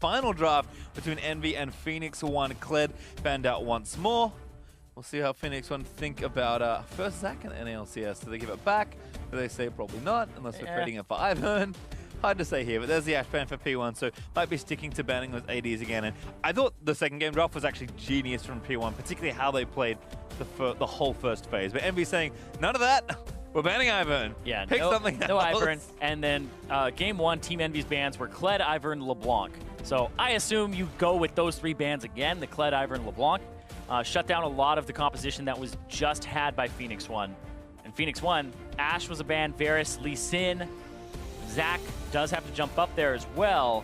final draft between Envy and Phoenix1. Kled banned out once more. We'll see how Phoenix1 think about first Zach and LCS. Do they give it back? Do they say probably not, unless we're trading it for Ivern? Hard to say here, but there's the Ash ban for P1, so might be sticking to banning those ADs again. And I thought the second game draft was actually genius from P1, particularly how they played the whole first phase. But Envy saying, none of that. We're banning Ivern. Yeah, Pick something else. No Ivern. And then game one, Team Envy's bans were Kled, Ivern, LeBlanc. So I assume you go with those three bans again, the Kled, Ivern, LeBlanc. Shut down a lot of the composition that was just had by Phoenix1. And Phoenix1, Ash was a ban, Varus, Lee Sin, Zach does have to jump up there as well.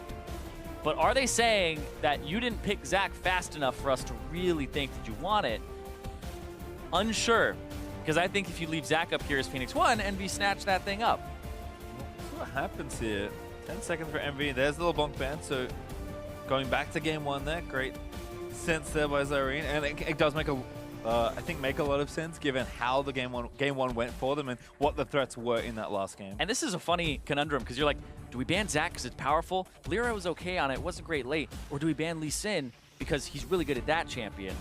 But are they saying that you didn't pick Zach fast enough for us to really think that you want it? Unsure. Because I think if you leave Zach up here as Phoenix1, Envy snatch that thing up. Let's see what happens here. 10 seconds for Envy. There's the LeBlanc ban, so going back to game one there. Great sense there by Zyrene. And it does make make a lot of sense given how the game one went for them and what the threats were in that last game. And this is a funny conundrum because you're like, do we ban Zach because it's powerful? Lyra was okay on it, wasn't great late. Or do we ban Lee Sin because he's really good at that champion?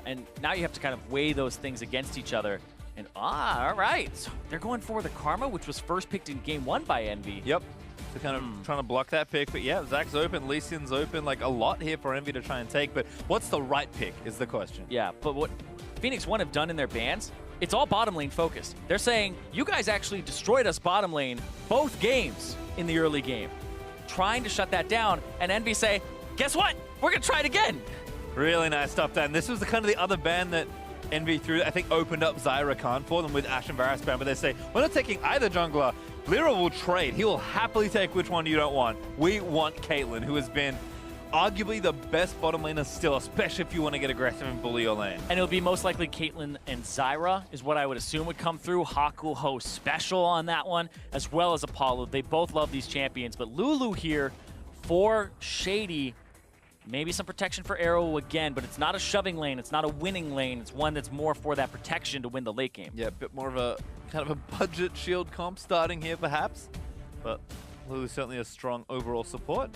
And now you have to kind of weigh those things against each other. And all right, so they're going for the Karma, which was first picked in game one by Envy. Yep. So kind of trying to block that pick. But yeah, Zach's open, Lee Sin's open, like a lot here for Envy to try and take. But what's the right pick is the question. Yeah, but what Phoenix1 have done in their bans, it's all bottom lane focused. They're saying, you guys actually destroyed us bottom lane both games in the early game. Trying to shut that down, and Envy say, guess what? We're going to try it again. Really nice stuff there. And this was the kind of the other ban that Envy threw, I think opened up Zyra Khan for them with Ash and Varus ban, but they say, we're not taking either jungler. Lyra will trade. He will happily take which one you don't want. We want Caitlyn, who has been arguably the best bottom laner still, especially if you want to get aggressive and bully your lane. And it'll be most likely Caitlyn and Zyra is what I would assume would come through. Hawk will host special on that one, as well as Apollo. They both love these champions, but Lulu here for Shady. Maybe some protection for Arrow again, but it's not a shoving lane. It's not a winning lane. It's one that's more for that protection to win the late game. Yeah, a bit more of a kind of a budget shield comp starting here perhaps, but Lulu's certainly a strong overall support.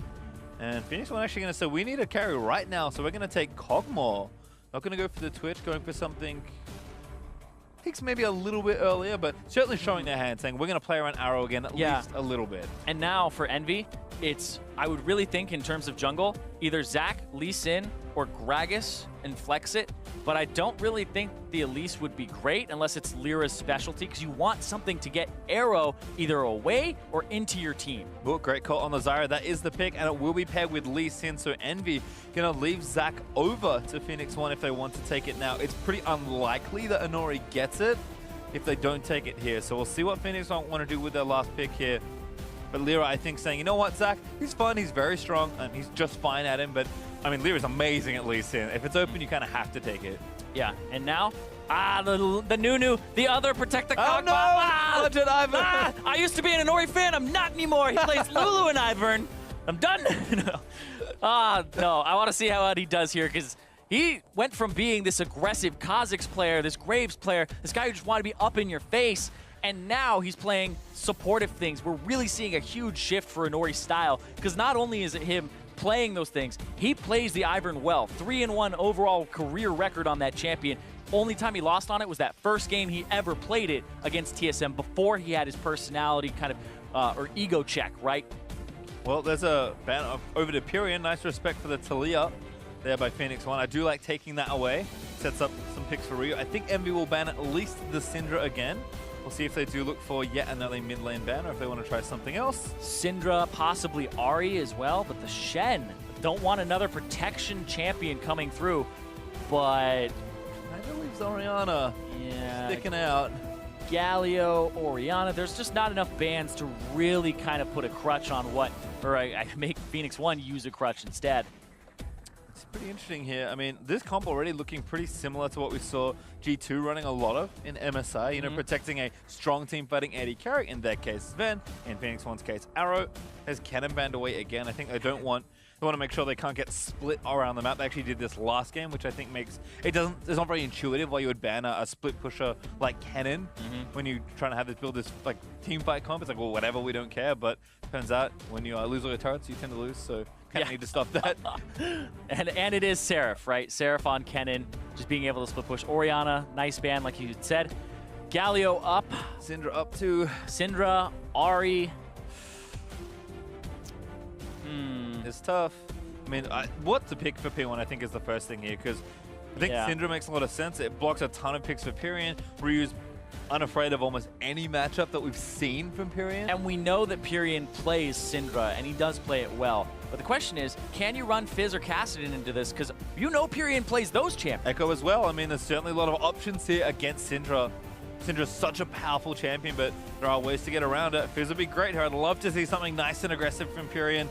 And Phoenix1 actually going to say, we need a carry right now, so we're going to take Kog'Maw. Not going to go for the Twitch, going for something, I think maybe a little bit earlier, but certainly showing their hand, saying we're going to play around Arrow again at least a little bit. And now for Envy, it's, I would really think in terms of jungle, either Zach, Lee Sin, or Gragas and flex it, but I don't really think the Elise would be great unless it's Lyra's specialty, because you want something to get Arrow either away or into your team. Well, great call on the Zyra. That is the pick, and it will be paired with Lee Sin, so Envy going to leave Zach over to Phoenix1 if they want to take it now. It's pretty unlikely that Inori gets it if they don't take it here, so we'll see what Phoenix1 want to do with their last pick here. But Lyra, I think, saying, you know what, Zach? He's fun, he's very strong, and he's just fine at him, but I mean, Lyra's amazing at Lee Sin. If it's open, you kind of have to take it. Yeah, and now, the Nunu, the other Protect the Kog'Maw. Oh no! Legend Ivern! I used to be an Inori fan, I'm not anymore. He plays Lulu and Ivern. I'm done. No, I want to see how he does here, because he went from being this aggressive Kha'Zix player, this Graves player, this guy who just wanted to be up in your face, and now he's playing supportive things. We're really seeing a huge shift for Inori's style, because not only is it him playing those things, he plays the Ivern well. 3-1 overall career record on that champion. Only time he lost on it was that first game he ever played it against TSM before he had his personality kind of, or ego check, right? Well, there's a ban over to Pyrian. Nice respect for the Talia there by Phoenix1. I do like taking that away. Sets up some picks for Ryu. I think Envy will ban at least the Syndra again. We'll see if they do look for yet another mid lane ban or if they want to try something else. Syndra, possibly Ahri as well, but the Shen don't want another protection champion coming through, but I believe Orianna sticking out. Galio, Orianna, there's just not enough bans to really kind of put a crutch on what, or I make Phoenix1 use a crutch instead. It's pretty interesting here. I mean, this comp already looking pretty similar to what we saw G2 running a lot of in MSI, you know, protecting a strong team fighting AD carry, in their case Sven, in Phoenix1's case Arrow. Has Cannon banned away again. I think they want to make sure they can't get split around the map. They actually did this last game, which I think makes it's not very intuitive why you would ban a split pusher like Cannon when you're trying to have this like team fight comp. It's like, well, whatever, we don't care. But turns out when you lose all your turrets, you tend to lose. So Kind of need to stop that. and it is Seraph, right? Seraph on Kennen, just being able to split push. Orianna, nice ban, like you said. Galio up. Syndra up too. Syndra, Ahri. It's tough. I mean, what to pick for P1 I think is the first thing here, because I think Syndra makes a lot of sense. It blocks a ton of picks for Pyrion. Ryu's unafraid of almost any matchup that we've seen from Pyrion. And we know that Pyrion plays Syndra, and he does play it well. But the question is, can you run Fizz or Kassadin into this? Because you know Pyrion plays those champions. Echo as well. I mean, there's certainly a lot of options here against Syndra. Syndra's such a powerful champion, but there are ways to get around it. Fizz would be great here. I'd love to see something nice and aggressive from Pyrion.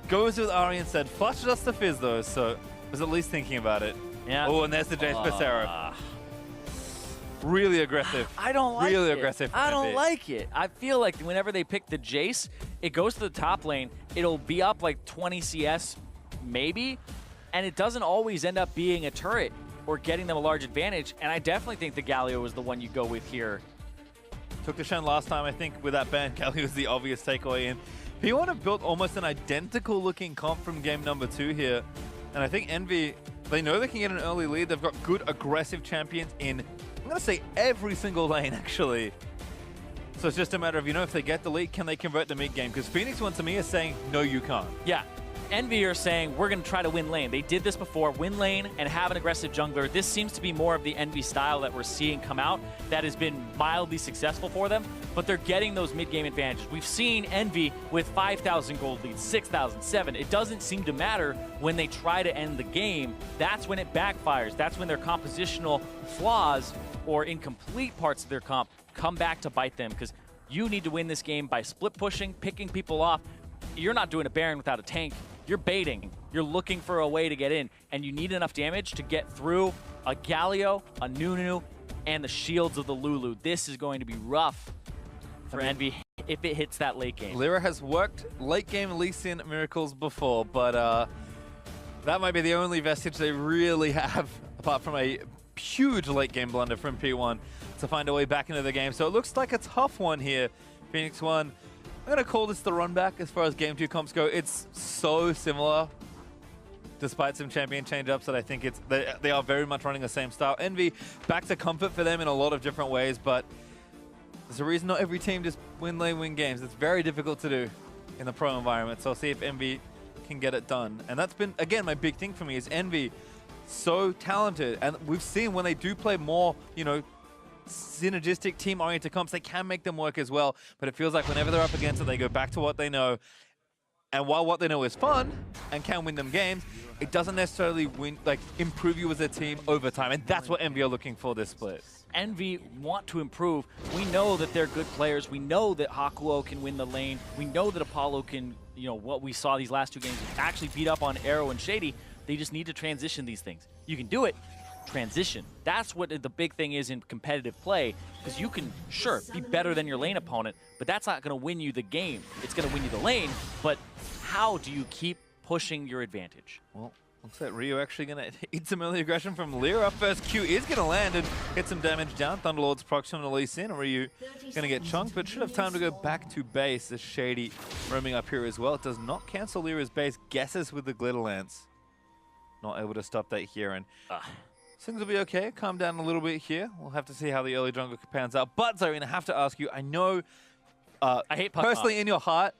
Goes with Ahri instead. Flushes us to Fizz though, so was at least thinking about it. Yeah. Oh, and there's the Jace for Seraph. Really aggressive. I don't like it. Really aggressive. I don't like it. I feel like whenever they pick the Jace, it goes to the top lane. It'll be up like 20 CS, maybe, and it doesn't always end up being a turret or getting them a large advantage. And I definitely think the Galio is the one you go with here. Took the Shen last time, I think, with that ban. Galio was the obvious takeaway in. P1 have built almost an identical looking comp from game number 2 here. And I think Envy, they know they can get an early lead. They've got good aggressive champions in, I'm going to say, every single lane, actually. So it's just a matter of, if they get the lead, can they convert the mid game? Because Phoenix1 to me is saying, no, you can't. Yeah. Envy are saying, we're going to try to win lane. They did this before, win lane and have an aggressive jungler. This seems to be more of the Envy style that we're seeing come out that has been mildly successful for them, but they're getting those mid-game advantages. We've seen Envy with 5,000 gold leads, 6,000, 7. It doesn't seem to matter when they try to end the game. That's when it backfires. That's when their compositional flaws or incomplete parts of their comp come back to bite them, because you need to win this game by split pushing, picking people off. You're not doing a Baron without a tank. You're baiting. You're looking for a way to get in, and you need enough damage to get through a Galio, a Nunu, and the shields of the Lulu. This is going to be rough for Envy if it hits that late game. Lyra has worked late game Lee Sin miracles before, but that might be the only vestige they really have, apart from a huge late game blunder from P1 to find a way back into the game. So it looks like a tough one here. Phoenix1. I'm going to call this the run back as far as Game 2 comps go. It's so similar, despite some champion change-ups, that I think they are very much running the same style. Envy, back to comfort for them in a lot of different ways, but there's a reason not every team just win lane win games. It's very difficult to do in the pro environment, so I'll see if Envy can get it done. And that's been, again, my big thing for me is Envy, so talented. And we've seen when they do play more, synergistic, team-oriented comps, they can make them work as well. But it feels like whenever they're up against it, they go back to what they know. And while what they know is fun and can win them games, it doesn't necessarily improve you as a team over time. And that's what Envy are looking for this split. Envy want to improve. We know that they're good players. We know that Hakuo can win the lane. We know that Apollo can, what we saw these last 2 games, actually beat up on Arrow and Shady. They just need to transition these things. You can do it. Transition. That's what the big thing is in competitive play, because you can, sure, be better than your lane opponent, but that's not going to win you the game. It's going to win you the lane, but how do you keep pushing your advantage? Well, looks like Ryu actually going to eat some early aggression from Lyra. First Q is going to land and get some damage down. Thunderlord's proximate to Lee Sin. Ryu going to get chunked, but should have time to go back to base. There's Shady roaming up here as well. It does not cancel Lyra's base. Guesses with the Glitter Lance. Not able to stop that here, and things will be okay. Calm down a little bit here. We'll have to see how the early jungle pans out. But Zarina, I have to ask you, I know I hate personally in your heart,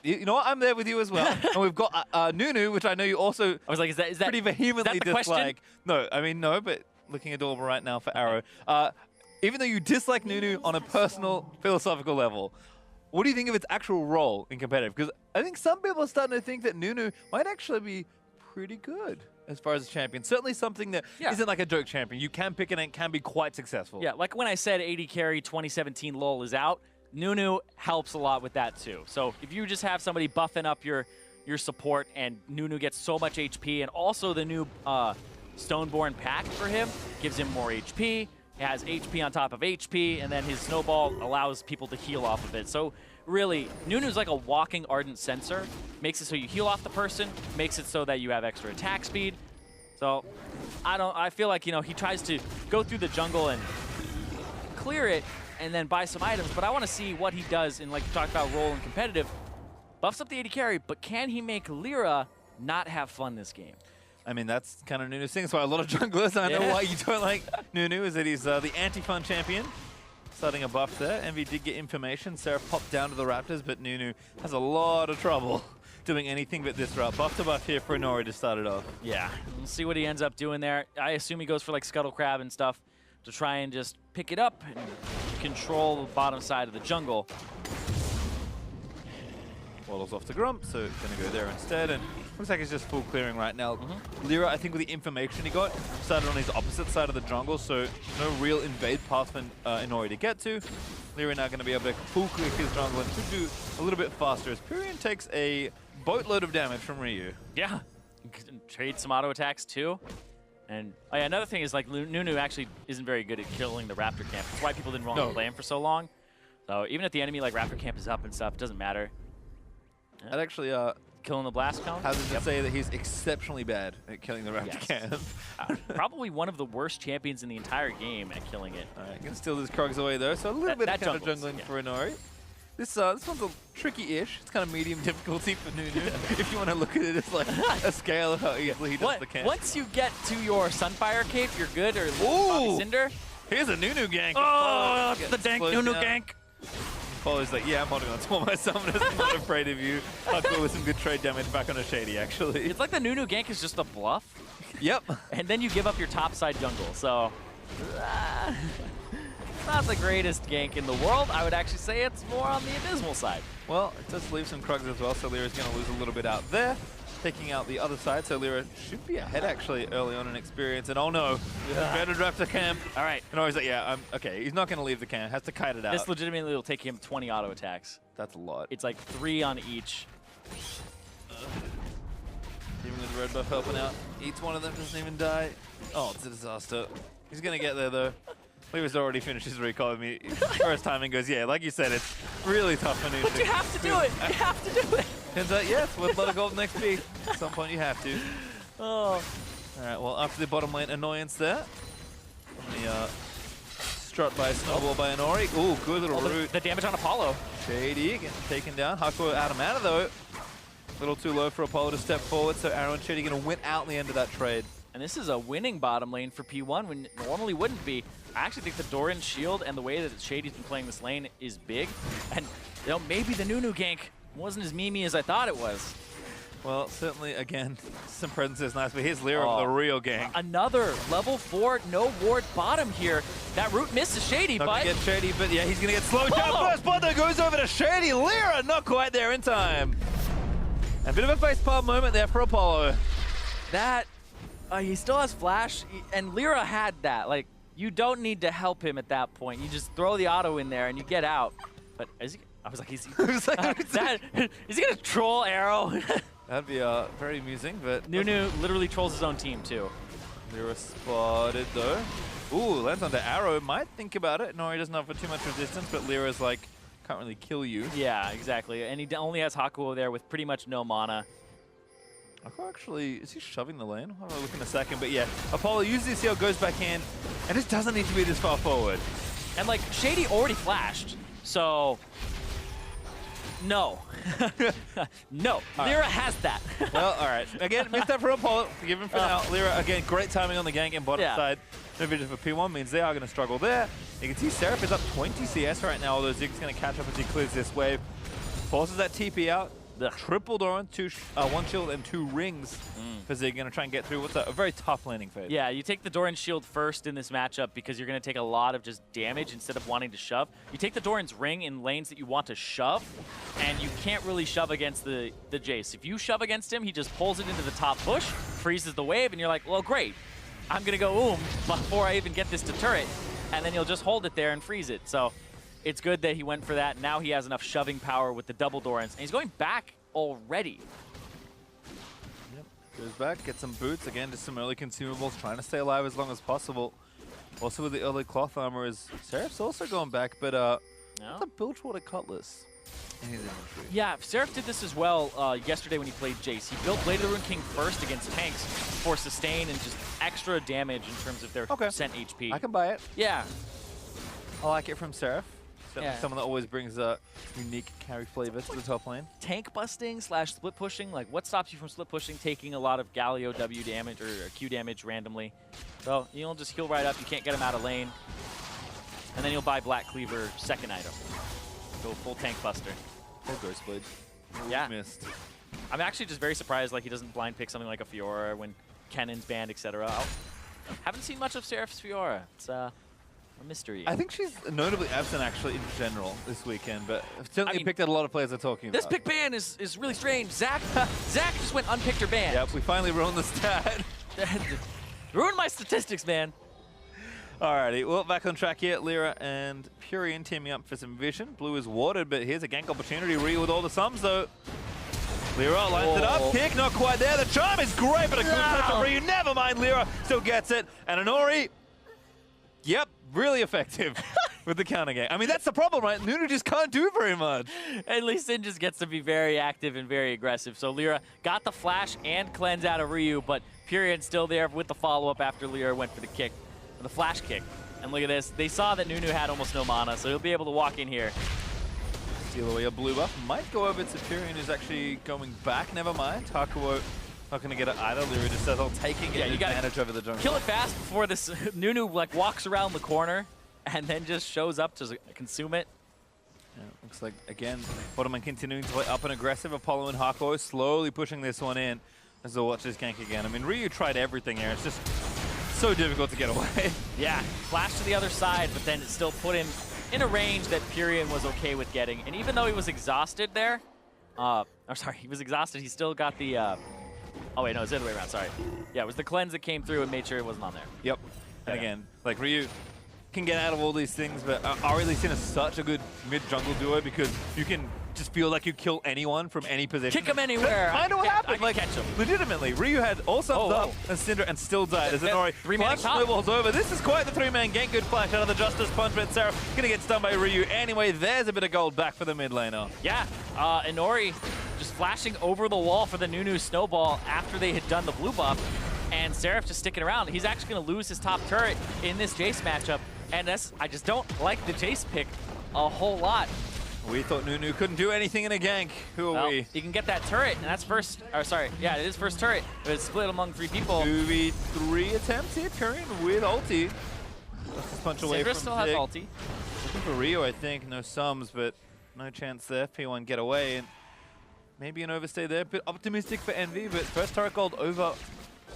you know what, I'm there with you as well. And we've got Nunu, which I know you also I was like, is that pretty vehemently dislike. Question? No, I mean, no, but looking adorable right now for Arrow. Even though you dislike Nunu on a personal, philosophical level, what do you think of its actual role in competitive? Because I think some people are starting to think that Nunu might actually be pretty good as far as a champion. Certainly something that isn't like a joke champion. You can pick it and it can be quite successful. Yeah, like when I said 80 carry 2017 LoL is out, Nunu helps a lot with that too. So if you just have somebody buffing up your support and Nunu gets so much HP, and also the new Stoneborn pack for him gives him more HP, he has HP on top of HP, and then his snowball allows people to heal off of it. So really, Nunu's like a walking Ardent Sensor. Makes it so you heal off the person, makes it so that you have extra attack speed. So I feel like, he tries to go through the jungle and clear it and then buy some items, but I want to see what he does in, like you talked about, role and competitive. Buffs up the 80 carry, but can he make Lyra not have fun this game. I mean, that's kind of Nunu's thing. That's why a lot of junglers, I know why you don't like Nunu, is that he's the anti-fun champion. Starting a buff there. Envy did get information. Sarah popped down to the Raptors, but Nunu has a lot of trouble doing anything but this route. Buff to buff here for Inori to start it off. Yeah, we'll see what he ends up doing there. I assume he goes for like Scuttle Crab and stuff to try and just pick it up and control the bottom side of the jungle. Waddles off to Grump, so going to go there instead. And looks like he's just full clearing right now. Lyra, I think with the information he got, started on his opposite side of the jungle, so no real invade path for Inori to get to. Lyra now going to be able to full clear his jungle and should do a little bit faster as Pyrian takes a boatload of damage from Ryu. Yeah, trade some auto attacks too. And oh yeah, another thing is like Nunu actually isn't very good at killing the Raptor camp. That's why people didn't want to play him for so long. So even if the enemy like Raptor camp is up and stuff, it doesn't matter. Yeah. That actually killing the blast cone. How does it say that he's exceptionally bad at killing the Raptor camp? Probably one of the worst champions in the entire game at killing it. All right, gonna steal his Krogs away though, so a little bit of counter jungling for Inori. This one's a tricky-ish. It's kind of medium difficulty for Nunu. If you want to look at it as like a scale of how easily he does the camp. Once you get to your Sunfire cape, you're good, or Bobby Cinder. Here's a Nunu gank. Oh, the dank Nunu gank. Apollo's like, yeah, I'm holding on to all my summoners. I'm not afraid of you. I'll go with some good trade damage back on a Shady, actually. It's like the Nunu gank is just a bluff. Yep. And then you give up your top side jungle, so... not the greatest gank in the world. I would actually say it's more on the abysmal side. Well, it does leave some Krugs as well, so Lyra's going to lose a little bit out there. Taking out the other side, so Lyra should be ahead actually early on in experience. And oh no, better draft the camp. All right. And always like, yeah, okay, he's not going to leave the camp, has to kite it out. This legitimately will take him 20 auto attacks. That's a lot. It's like 3 on each. Even with the red buff helping out, eats one of them, doesn't even die. Oh, it's a disaster. He's going to get there though. Lyra's already finished his recall with me. First time and goes, yeah, like you said, it's really tough for Nunu. But you have to do it. You have to do it. Turns out, yes, with a lot of golden XP. At some point, you have to. Oh. All right, well, after the bottom lane annoyance there, the strut by Snowball by Inori. Ooh, good little root. The damage on Apollo. Shady getting taken down. Hakuo out of mana, though. A little too low for Apollo to step forward, so Arrow and Shady going to win out in the end of that trade. And this is a winning bottom lane for P1 when it normally wouldn't be. I actually think the Doran's shield and the way that Shady's been playing this lane is big. And you know, maybe the Nunu gank wasn't as memey as I thought it was. Well, certainly, again, some presence is nice, but here's Lyra with the real gank. Another level 4 no ward bottom here. That root misses Shady, not but... Not to get Shady, but yeah, he's going to get slowed down first. But that goes over to Shady. Lyra not quite there in time. A bit of a facepalm moment there for Apollo. That... he still has flash, and Lyra had that. Like, you don't need to help him at that point. You just throw the auto in there and you get out. But is he... I was like, is he gonna troll Arrow? That'd be very amusing, but... Nunu literally trolls his own team, too. Lyra spotted, though. Ooh, lands onto Arrow. Might think about it. No, he doesn't offer too much resistance, but Lyra's like, can't really kill you. Yeah, exactly. And he only has Hakuo there with pretty much no mana. Hakuo actually, is he shoving the lane? I'll have a look in a second, but yeah. Apollo uses his heal, goes back in, and it doesn't need to be this far forward. And like, Shady already flashed, so... No. No. Lyra has that. Well, all right. Again, misstep for Apollo. Forgive him for now. Lyra, again, great timing on the gank and bottom side. No vision for P1 means they are going to struggle there. You can see Seraph is up 20 CS right now, although Zig's going to catch up as he clears this wave. Forces that TP out. The triple Doran, 1 shield and 2 rings for Zig. Going to try and get through what's a very tough landing phase. Yeah, you take the Doran shield first in this matchup because you're going to take a lot of just damage instead of wanting to shove. You take the Doran's ring in lanes that you want to shove, and you can't really shove against the Jace. If you shove against him, he just pulls it into the top bush, freezes the wave, and you're like, well, great. I'm going to go before I even get this to turret, and then you'll just hold it there and freeze it. So it's good that he went for that. Now he has enough shoving power with the double Dorans, and he's going back already. Yep. Goes back, gets some boots. Again, just some early consumables, trying to stay alive as long as possible. Also with the early cloth armor is Seraph's also going back, but the Bilgewater Cutlass in his inventory. Yeah, Seraph did this as well yesterday when he played Jace. He built Blade of the Rune King first against tanks for sustain and just extra damage in terms of their percent HP. I can buy it. Yeah. I like it from Seraph. Certainly someone that always brings a unique carry flavor to the top lane. Tank busting / split pushing. Like, what stops you from split pushing, taking a lot of Galio W damage or Q damage randomly? So you'll just heal right up. You can't get him out of lane. And then you'll buy Black Cleaver second item. Go full tank buster. Or Ghostblade. Yeah. Missed. I'm actually just very surprised like he doesn't blind pick something like a Fiora when Kennen's banned, etc. Haven't seen much of Seraph's Fiora. It's a mystery. I think she's notably absent actually in general this weekend, but certainly picked out a lot of players are talking this about. This pick ban is really strange. Zach just went unpicked or banned. Yep, we finally ruined the stat. Ruined my statistics, man. Alrighty, well, back on track here. Lyra and Purian teaming up for some vision. Blue is warded, but here's a gank opportunity. Ryu with all the sums, though. Lyra lines it up. Kick, not quite there. The charm is great, but a good touch from Ryu. Never mind, Lyra still gets it. And Anori, yep, really effective with the counter game. I mean, that's the problem, right? Nunu just can't do very much. And Lee Sin just gets to be very active and very aggressive. So Lyra got the flash and cleanse out of Ryu, but Purian's still there with the follow-up after Lyra went for the kick. The flash kick. And look at this. They saw that Nunu had almost no mana, so he'll be able to walk in here. Steal away a blue buff. Might go over to Purian, who's actually going back. Never mind. Hakuo not going to get it either. Lyra just says, I'll take it, get advantage over the jungle. Kill it fast before this Nunu like walks around the corner and then just shows up to consume it. Yeah, looks like, again, Bottomman continuing to play up and aggressive. Apollo and Hakuo slowly pushing this one in as they'll watch this gank again. I mean, Ryu tried everything here. It's just so difficult to get away. Yeah, flash to the other side, but then it still put him in a range that Purian was okay with getting. And even though he was exhausted there, he was exhausted, he still got the, oh wait, no, it's the other way around, sorry. Yeah, it was the cleanse that came through and made sure it wasn't on there. Yep. And again, like Ryu can get out of all these things, but Lee Sin is such a good mid-jungle duo because you can just feel like you kill anyone from any position. Kick him anywhere. I know what happened. Like, catch him. Legitimately, Ryu had all sums up and Syndra and still died as Anori flash snowballs over. This is quite the three-man gank. Good flash out of the Justice Punch, but Sarah gonna get stunned by Ryu anyway. There's a bit of gold back for the mid laner. Yeah, Anori just flashing over the wall for the Nunu snowball after they had done the blue buff, and Seraph just sticking around. He's actually gonna lose his top turret in this Jace matchup, and I just don't like the Jace pick a whole lot. We thought Nunu couldn't do anything in a gank. Who are we? He can get that turret, and that's first. Or sorry, yeah, it is first turret. But it's split among 3 people. 2v3 attempts here. Purian with ulti. Justice Punch away from still has ulti. Looking for Rio, I think. No sums, but no chance there. P1 get away, and maybe an overstay there. Bit optimistic for Envy, but first turret gold over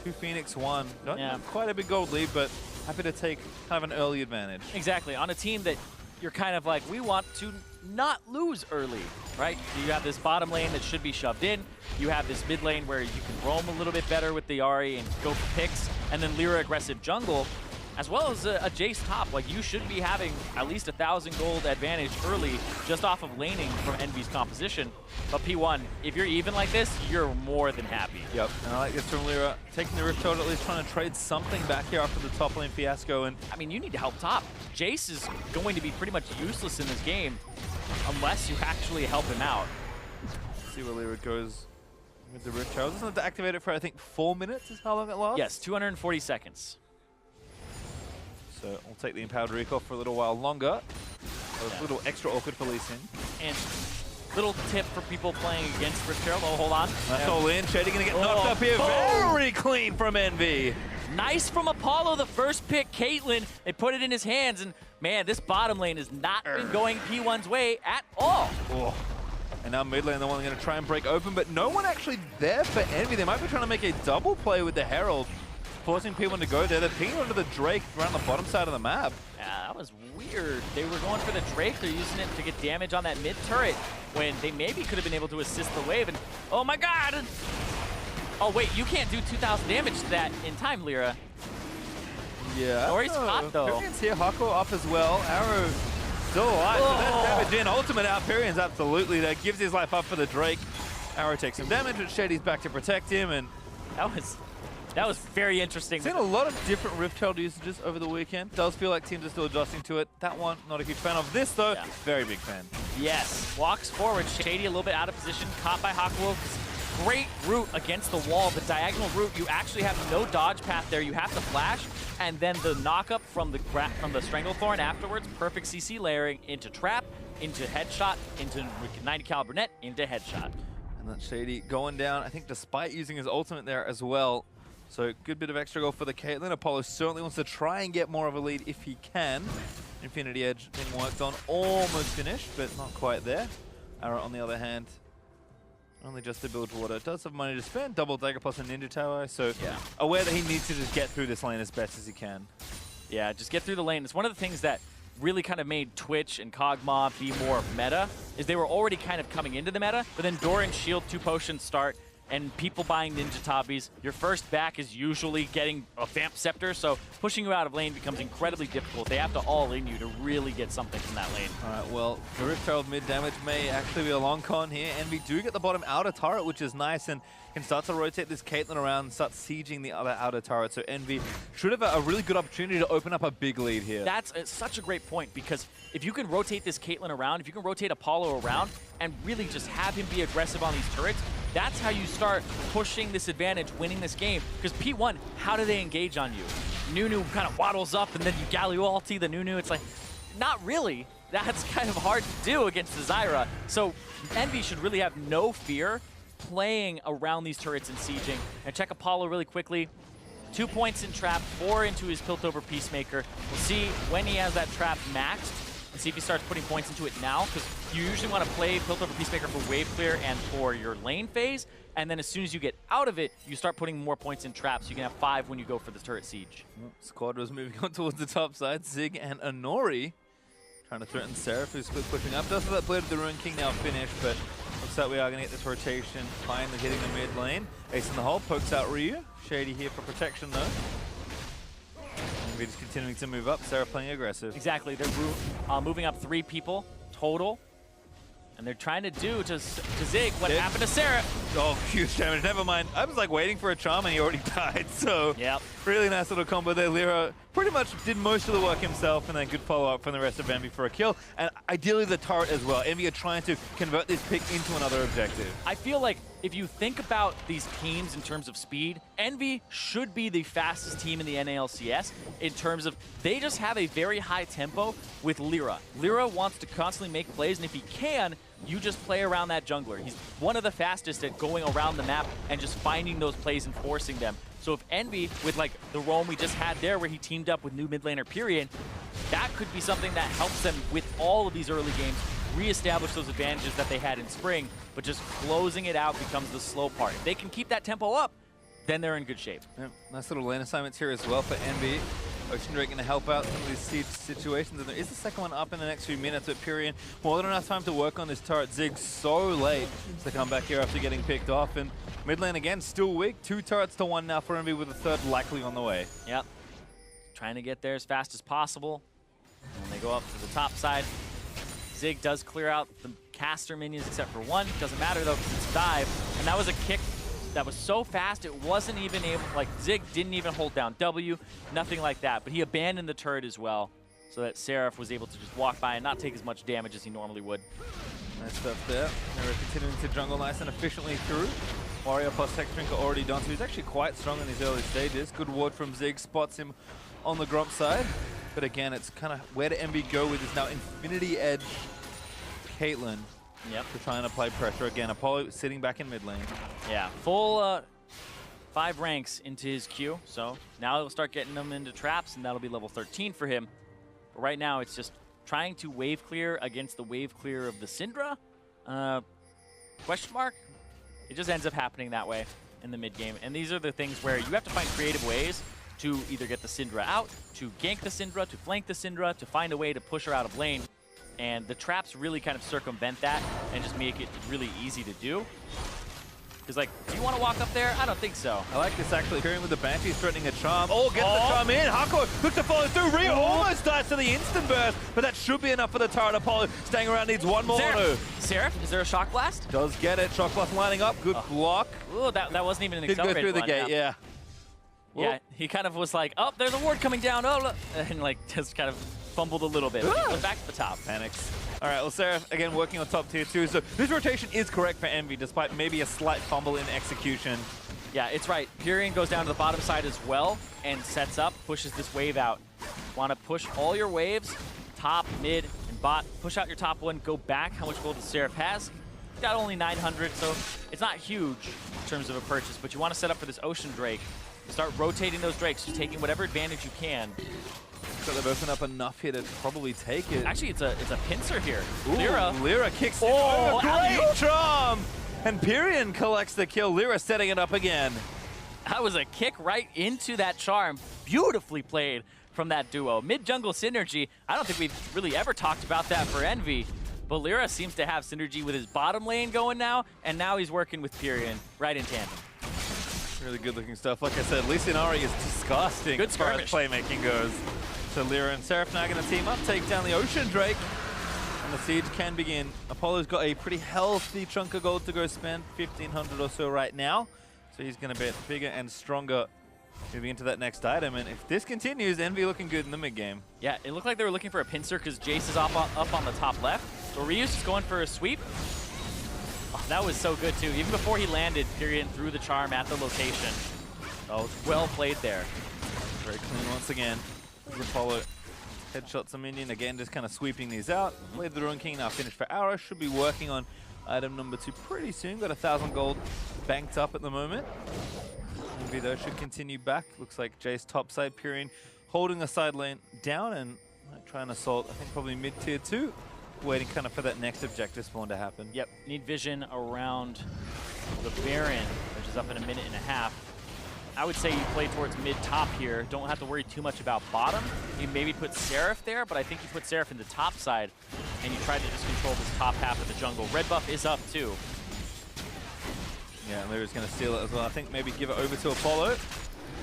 to Phoenix1. Not quite a big gold lead, but happy to take kind of an early advantage. Exactly. On a team that you're kind of like, we want to not lose early, right? You have this bottom lane that should be shoved in. You have this mid lane where you can roam a little bit better with the Ahri and go for picks, and then Lyra aggressive jungle, as well as a Jace top. Like, you should be having at least 1,000 gold advantage early just off of laning from Envy's composition. But P1, if you're even like this, you're more than happy. Yep, and I like this from Lyra. Taking the Rift Toad, at least trying to trade something back here after the top lane fiasco. And I mean, you need to help top. Jace is going to be pretty much useless in this game unless you actually help him out. Let's see where Lyra goes with the Rift Toad. Doesn't have to activate it for, I think, 4 minutes is how long it lasts? Yes, 240 seconds. So we'll take the Empowered Recall for a little while longer. A little extra awkward for Lee Sin. And little tip for people playing against Rift Herald. Oh, hold on. That's all in. Shady gonna get knocked up here. Very clean from Envy. Nice from Apollo, the first pick. Caitlyn, they put it in his hands, and man, this bottom lane has not been going P1's way at all. Oh. And now mid lane, the one going to try and break open, but no one actually there for Envy. They might be trying to make a double play with the Herald, forcing P1 to go there. They're pinging onto the Drake around the bottom side of the map. Yeah, that was weird. They were going for the Drake. They're using it to get damage on that mid turret when they maybe could have been able to assist the wave. And oh my god! Oh wait, you can't do 2,000 damage to that in time, Lyra. Yeah. Nori's caught though. Pyrion's here, Hakuo up as well. Arrow still alive. So that's damage in. Ultimate out. Pyrion's absolutely there. Gives his life up for the Drake. Arrow takes some damage, but Shady's back to protect him, and that was very interesting. Seen a lot of different Rift Herald usages over the weekend. Does feel like teams are still adjusting to it. That one, not a huge fan of. This though, very big fan. Yes, walks forward. Shady a little bit out of position, caught by Hakuo. great route against the wall, the diagonal route. You actually have no dodge path there. You have to flash, and then the knock-up from the Stranglethorn afterwards, perfect CC layering into trap, into headshot, into 90 caliber net, into headshot. And that's Shady going down, I think, despite using his ultimate there as well. So good bit of extra goal for the Caitlyn. Apollo certainly wants to try and get more of a lead if he can. Infinity Edge being worked on, almost finished, but not quite there. Arrow, on the other hand, only just to build water. Does have money to spend, double dagger plus a ninja tower, so yeah, aware that he needs to just get through this lane as best as he can. Yeah, just get through the lane. It's one of the things that really kind of made Twitch and Kog'Maw be more meta, is they were already kind of coming into the meta, but then Doran's Shield 2 potions start, and people buying Ninja Tabis, your first back is usually getting a Vamp Scepter, so pushing you out of lane becomes incredibly difficult. They have to all-in you to really get something from that lane. All right, well, the Rift Herald mid damage may actually be a long con here, and we do get the bottom outer turret, which is nice, and can start to rotate this Caitlyn around and start sieging the other outer turret. So Envy should have a really good opportunity to open up a big lead here. That's such a great point, because if you can rotate this Caitlyn around, if you can rotate Apollo around, and really just have him be aggressive on these turrets, that's how you start pushing this advantage, winning this game. Because P1, how do they engage on you? Nunu kind of waddles up, and then you Galio ulti the Nunu. It's like, not really. That's kind of hard to do against the Zyra. So Envy should really have no fear playing around these turrets and sieging. And check Apollo really quickly. 2 points in trap, 4 into his Piltover Peacemaker. We'll see when he has that trap maxed, and see if he starts putting points into it now, because you usually want to play Piltover Peacemaker for wave clear and for your lane phase, and then as soon as you get out of it, you start putting more points in traps, so you can have 5 when you go for the turret siege. Squad was moving on towards the top side. Zig and Anori trying to threaten Seraph, who's split pushing up. Does have that Blade of the Ruin King now finished, but looks like we are going to get this rotation finally hitting the mid lane. Ace in the hole, pokes out Ryu. Shady here for protection though. We're just continuing to move up. Sarah playing aggressive. Exactly. They're moving up 3 people total. And they're trying to do to Zig what happened to Sarah. Oh, huge damage. Never mind. I was like waiting for a charm and he already died. So yep, really nice little combo there. Lyra pretty much did most of the work himself, and then good follow-up from the rest of Envy for a kill. And ideally the turret as well. Envy are trying to convert this pick into another objective. I feel like if you think about these teams in terms of speed, Envy should be the fastest team in the NALCS in terms of they just have a very high tempo with Lyra. Lyra wants to constantly make plays, and if he can, you just play around that jungler. He's one of the fastest at going around the map and just finding those plays and forcing them. So if Envy, with like the roam we just had there where he teamed up with new mid laner Period, that could be something that helps them with all of these early games reestablish those advantages that they had in spring, but just closing it out becomes the slow part. If they can keep that tempo up, then they're in good shape. Yep. Nice little lane assignments here as well for Envy. Ocean Drake going to help out some of these siege situations, and there is the second one up in the next few minutes, but Pyrian more than enough time to work on this turret. Zig so late to come back here after getting picked off, and mid lane again still weak. 2 turrets to 1 now for Envy, with a third likely on the way. Yep, trying to get there as fast as possible. And they go up to the top side. Zig does clear out the caster minions except for 1. Doesn't matter though, because it's a dive, and that was a kick that was so fast it wasn't even able, like Zig didn't even hold down W, nothing like that, but he abandoned the turret as well, so that Seraph was able to just walk by and not take as much damage as he normally would. Nice stuff there. They were continuing to jungle nice and efficiently through. Warrior plus Hex Drinker already done, so he's actually quite strong in these early stages. Good ward from Zig, spots him on the Gromp side, but again, it's kind of where to Envy go with this now Infinity Edge Caitlyn. Yep. To try and apply pressure again. Apollo sitting back in mid lane. Yeah, full 5 ranks into his queue, so now he'll start getting them into traps, and that'll be level 13 for him. But right now, it's just trying to wave clear against the wave clear of the Syndra. Question mark? It just ends up happening that way in the mid game, and these are the things where you have to find creative ways to either get the Syndra out, to gank the Syndra, to flank the Syndra, to find a way to push her out of lane. And the traps really kind of circumvent that and just make it really easy to do. Because, like, do you want to walk up there? I don't think so. I like this actually. Hearing with the Banshees threatening a charm. Oh, gets the charm in. Hako looks to follow through. Ryu almost dies to the instant burst, but that should be enough for the turret. Apollo staying around, needs one more auto. Seraph, is there a shock blast? Does get it. Shock blast lining up. Good block. Ooh, that wasn't even an Did accelerated go through the one, gate, yeah. Yeah, he kind of was like, oh, there's a ward coming down. Oh, look. And, like, just kind of fumbled a little bit. Goes back to the top. Panics. All right, well, Seraph, again, working on top tier 2. So this rotation is correct for Envy, despite maybe a slight fumble in execution. Yeah, it's right. Pyrion goes down to the bottom side as well and sets up, pushes this wave out. Want to push all your waves, top, mid, and bot. Push out your top one, go back. How much gold does Seraph has? Got only 900, so it's not huge in terms of a purchase, but you want to set up for this Ocean Drake. Start rotating those Drakes, just taking whatever advantage you can. So they've opened up enough here to probably take it. Actually, it's a pincer here. Ooh, Lyra kicks it. Oh, great charm! And Pyrion collects the kill. Lyra setting it up again. That was a kick right into that charm. Beautifully played from that duo. Mid-jungle synergy. I don't think we've really ever talked about that for Envy. But Lyra seems to have synergy with his bottom lane going now, and now he's working with Pyrion right in tandem. Really good looking stuff. Like I said, Licinari is disgusting good as far as skirmish. playmaking goes. So Lyra and Seraph now going to team up, take down the Ocean Drake, and the siege can begin. Apollo's got a pretty healthy chunk of gold to go spend, 1,500 or so right now. So he's going to get bigger and stronger moving into that next item. And if this continues, Envy looking good in the mid game. Yeah, it looked like they were looking for a pincer because Jace is up on the top left. So EnVyUs is going for a sweep. Oh, that was so good too. Even before he landed, Pyrion threw the charm at the location. Oh, well played there. Very clean once again. Apollo headshots a minion. Again, just kind of sweeping these out. Played the Ruin King, now finished for Arrow. Should be working on item number 2 pretty soon. Got 1,000 gold banked up at the moment. Envy though should continue back. Looks like Jace topside. Pyrion holding the side lane down and trying to assault, I think probably mid-tier 2. Waiting kind of for that next objective spawn to happen. Yep, need vision around the Baron, which is up in a minute and a half. I would say you play towards mid-top here. Don't have to worry too much about bottom. You maybe put Seraph there, but I think you put Seraph in the top side, and you try to just control this top half of the jungle. Red buff is up too. Yeah, and Lyra's going to steal it as well. I think maybe give it over to Apollo.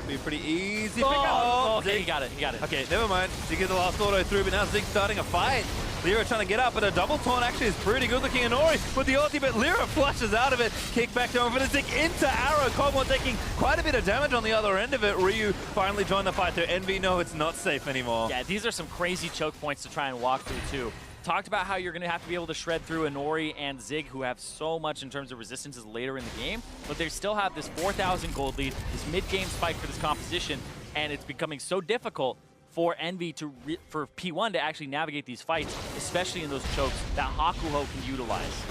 Be a pretty easy pick up. Oh, okay, he got it, he got it. Okay, never mind. Zig get the last auto through, but now Zig starting a fight. Lyra trying to get up, but a double taunt actually is pretty good looking. Inori with the ulti, but Lyra flushes out of it. Kick back down for the Zig into Arrow. Cogmore taking quite a bit of damage on the other end of it. Ryu finally joined the fight to Envy. No, it's not safe anymore. Yeah, these are some crazy choke points to try and walk through too. Talked about how you're going to have to be able to shred through Inori and Zig, who have so much in terms of resistances later in the game, but they still have this 4,000 gold lead, this mid-game spike for this composition, and it's becoming so difficult for Envy for P1 to actually navigate these fights, especially in those chokes that Hakuho can utilize.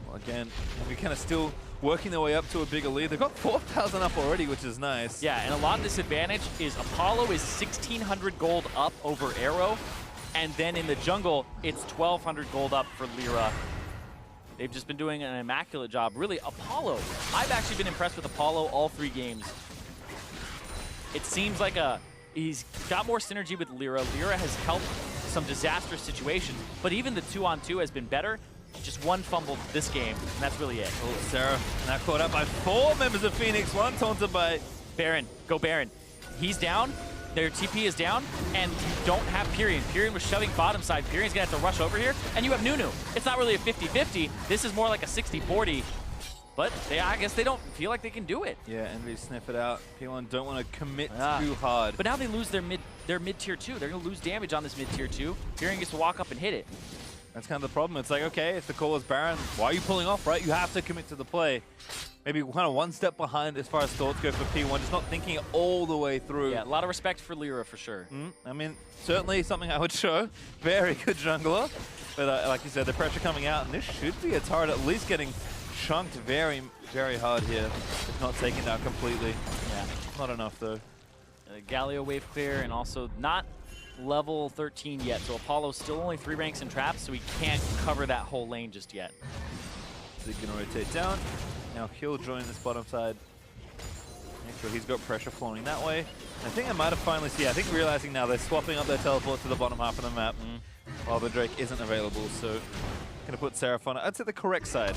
Well, again, Envy kind of still working their way up to a bigger lead. They've got 4,000 up already, which is nice. Yeah, and a lot of this advantage is Apollo is 1,600 gold up over Arrow, and then in the jungle, it's 1,200 gold up for Lyra. They've just been doing an immaculate job. Really, Apollo, I've actually been impressed with Apollo all 3 games. It seems like he's got more synergy with Lyra. Lyra has helped some disastrous situations, but even the 2-on-2 has been better. Just one fumbled this game, and that's really it. Oh, Sarah now caught up by 4 members of Phoenix1, taunted by Baron. Go Baron. He's down. Their TP is down, and you don't have Pyrion. Pyrion was shoving bottom side. Pyrion's gonna have to rush over here, and you have Nunu. It's not really a 50-50. This is more like a 60-40, but I guess they don't feel like they can do it. Yeah, Envy sniff it out. P1 don't want to commit too hard. But now they lose their mid-tier 2. They're gonna lose damage on this mid-tier 2. Pyrion gets to walk up and hit it. That's kind of the problem. It's like, okay, if the call is Baron, why are you pulling off, right? You have to commit to the play. Maybe kind of one step behind as far as thoughts go for P1, just not thinking it all the way through. Yeah, a lot of respect for Lyra for sure. I mean, certainly something I would show. Very good jungler. But like you said, the pressure coming out, and this should be a turret at least getting chunked very, very hard here. If not taken down completely. Yeah. Not enough, though. Galio wave clear, and also not level 13 yet, so Apollo's still only 3 ranks in traps, so he can't cover that whole lane just yet. So he's gonna rotate down. Now he'll join this bottom side. Make sure he's got pressure flowing that way. I think I might have finally seen, I think realizing now they're swapping up their teleport to the bottom half of the map while the Drake isn't available, so gonna put Seraph on, I'd say the correct side,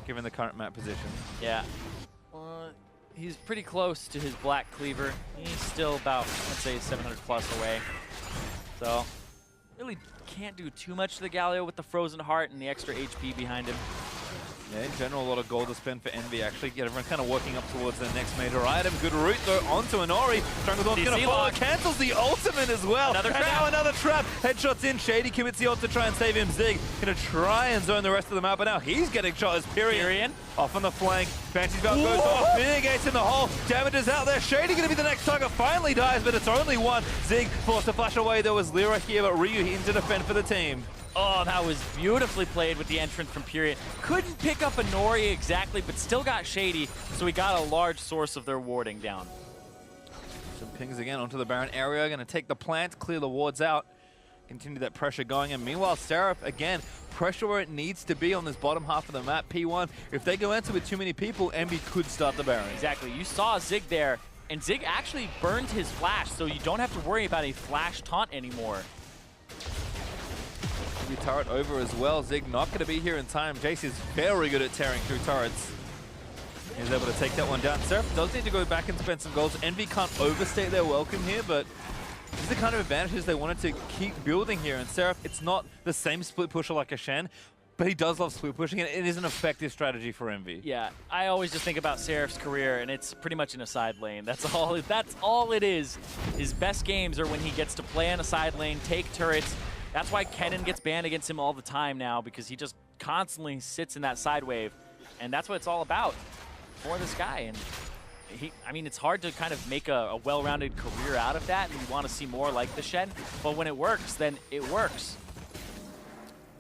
given the current map position. Yeah. He's pretty close to his Black Cleaver. He's still about, let's say, 700 plus away. So, really can't do too much to the Galio with the Frozen Heart and the extra HP behind him. Yeah, in general, a lot of gold to spend for Envy, actually. Get everyone kind of working up towards their next major item. Good route, though, onto Inori. Strangle's going to follow, cancels the ultimate as well. Another trap. Now another trap. Headshots in. Shady commits the ult to try and save him. Zig going to try and zone the rest of the map, but now he's getting shot as Pyrian. Off on the flank. Banshee's belt goes off. Big ace in the hole. Damages out there. Shady going to be the next target. Finally dies, but it's only one. Zig forced to flash away. There was Lyra here, but Ryu in to defend for the team. Oh, that was beautifully played with the entrance from Pyrian. Couldn't pick up Inori exactly, but still got Shady, so we got a large source of their warding down. Some pings again onto the Baron area. Going to take the plant, clear the wards out, continue that pressure going. And meanwhile, Seraph, again, pressure where it needs to be on this bottom half of the map. P1, if they go into it with too many people, Envy could start the Baron. Exactly. You saw Zig there, and Zig actually burned his flash, so you don't have to worry about a flash taunt anymore. Turret over as well. Zig not going to be here in time. Jace is very good at tearing through turrets. He's able to take that one down. Seraph does need to go back and spend some goals. Envy can't overstate their welcome here, but these are the kind of advantages they wanted to keep building here. And Seraph, it's not the same split pusher like a Shen, but he does love split pushing, and it is an effective strategy for Envy. Yeah, I always just think about Seraph's career, and it's pretty much in a side lane. That's all it is. His best games are when he gets to play in a side lane, take turrets. That's why Kennen gets banned against him all the time now, because he just constantly sits in that side wave. And that's what it's all about for this guy. And I mean, it's hard to kind of make a well-rounded career out of that, and you want to see more like the Shen. But when it works, then it works.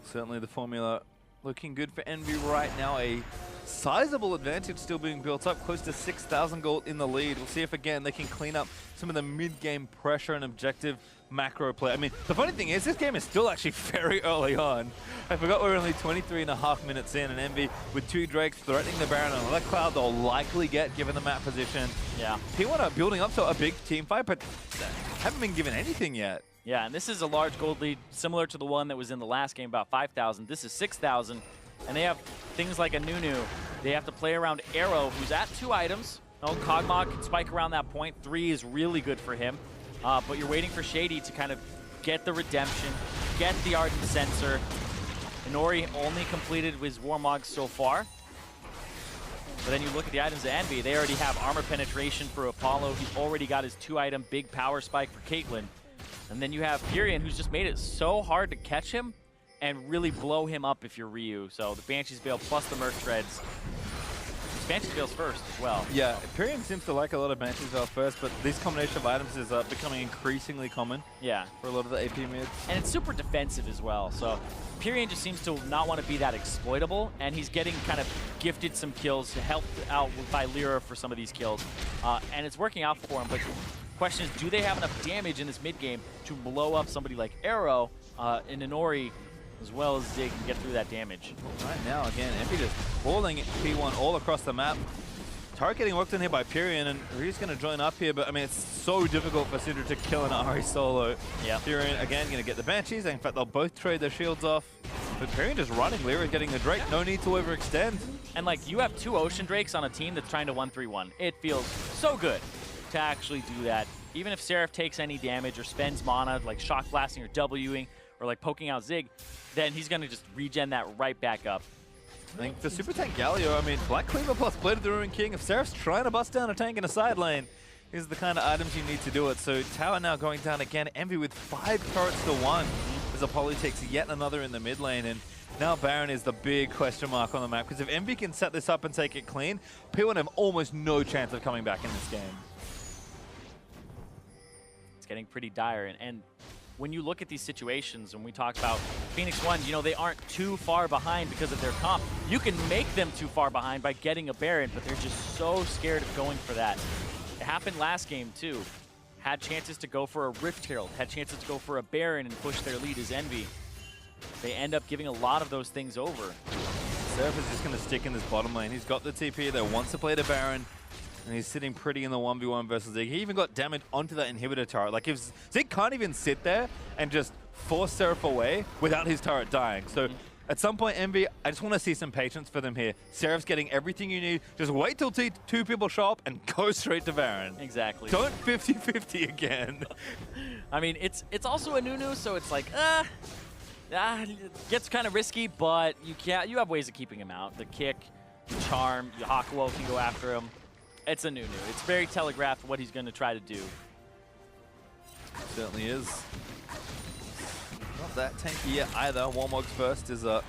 Certainly the formula looking good for Envy right now. A sizable advantage still being built up, close to 6,000 gold in the lead. We'll see if, again, they can clean up some of the mid-game pressure and objective macro play. I mean, the funny thing is, this game is still actually very early on. I forgot we're only 23.5 minutes in, and Envy with 2 Drakes threatening the Baron on another cloud they'll likely get given the map position. Yeah. P1 are building up to a big team fight, but haven't been given anything yet. Yeah, and this is a large gold lead, similar to the one that was in the last game, about 5,000. This is 6,000, and they have things like a Nunu. They have to play around Arrow, who's at 2 items. No, Kog'Maw can spike around that point. 3 is really good for him. But you're waiting for Shady to kind of get the redemption, get the Ardent Sensor. Inori only completed his Warmog so far. But then you look at the items of Envy, they already have armor penetration for Apollo. He's already got his 2-item big power spike for Caitlyn. And then you have Pyrian, who's just made it so hard to catch him and really blow him up if you're Ryu. So the Banshee's Veil plus the Merc Treads. Banshee's Veil's first as well. Yeah, Pyrian seems to like a lot of Banshee's Veil first, but this combination of items is becoming increasingly common. Yeah. For a lot of the AP mids. And it's super defensive as well. So Pyrian just seems to not want to be that exploitable, and he's getting kind of gifted some kills, helped out by Lyra for some of these kills. And it's working out for him, but the question is, do they have enough damage in this mid game to blow up somebody like Arrow and Inori, as well as Zig, can get through that damage? Right now, again, Envy just pulling P1 all across the map. Target getting worked on here by Pyrian, and Ryu's going to join up here, but I mean, it's so difficult for Syndra to kill an Ahri solo. Yeah. Pyrian, again, going to get the Banshees. In fact, they'll both trade their shields off. But Pyrian just running, Lyra getting the Drake. No need to overextend. And like, you have 2 Ocean Drakes on a team that's trying to 1-3-1. It feels so good to actually do that. Even if Seraph takes any damage or spends mana, like shock blasting or Wing, or like poking out Zig, then he's going to just regen that right back up. I think for Super Tank Galio, I mean, Black Cleaver plus Blade of the Ruined King, if Seraph's trying to bust down a tank in a side lane, these are the kind of items you need to do it. So tower now going down again, Envy with 5 turrets to 1, as Apollo takes yet another in the mid lane, and now Baron is the big question mark on the map, because if Envy can set this up and take it clean, P1 have almost no chance of coming back in this game. It's getting pretty dire, and when you look at these situations, when we talk about Phoenix1, you know, they aren't too far behind because of their comp. You can make them too far behind by getting a Baron, but they're just so scared of going for that. It happened last game, too. Had chances to go for a Rift Herald, had chances to go for a Baron and push their lead as Envy. They end up giving a lot of those things over. Seraph is just going to stick in this bottom lane. He's got the TP there, wants to play the Baron, and he's sitting pretty in the 1v1 versus Zig. He even got damage onto that inhibitor turret. Like, if Zig can't even sit there and just force Seraph away without his turret dying. So at some point, Envy, I just want to see some patience for them here. Seraph's getting everything you need. Just wait till 2 people show up and go straight to Baron. Exactly. Don't 50-50 again. I mean, it's also a Nunu, so it's like, It gets kind of risky, but you have ways of keeping him out. The kick, the charm, Hakuo can go after him. It's a new. It's very telegraphed what he's going to try to do. Certainly is. Not that tanky yet either. Warmog's first is I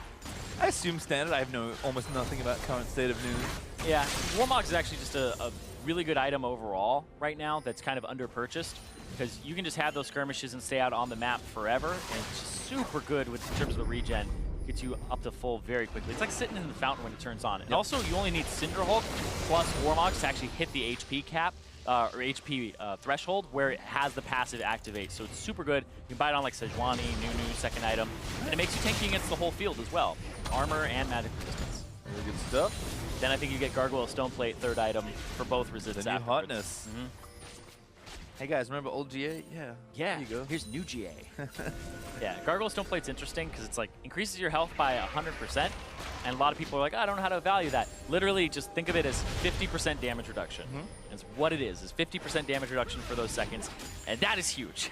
assume standard. I have almost nothing about current state of news. Yeah, Warmog is actually just a really good item overall right now that's kind of underpurchased, because you can just have those skirmishes and stay out on the map forever, and it's just super good in terms of the regen. Gets you up to full very quickly. It's like sitting in the fountain when it turns on. And also, you only need Cinderhulk plus Warmog to actually hit the HP cap, or HP threshold, where it has the passive activate. So it's super good. You can buy it on like Sejuani, Nunu, second item, and it makes you tanky against the whole field as well. Armor and magic resistance. Really good stuff. Then I think you get Gargoyle Stoneplate, third item, for both resists. The new hotness. Hey guys, remember old GA? Yeah. Yeah. Here you go. Here's new GA. Yeah, Gargoyle Stoneplate's interesting because it's like increases your health by 100%, and a lot of people are like, I don't know how to value that. Literally, just think of it as 50% damage reduction. That's what it is 50% damage reduction for those seconds, and that is huge.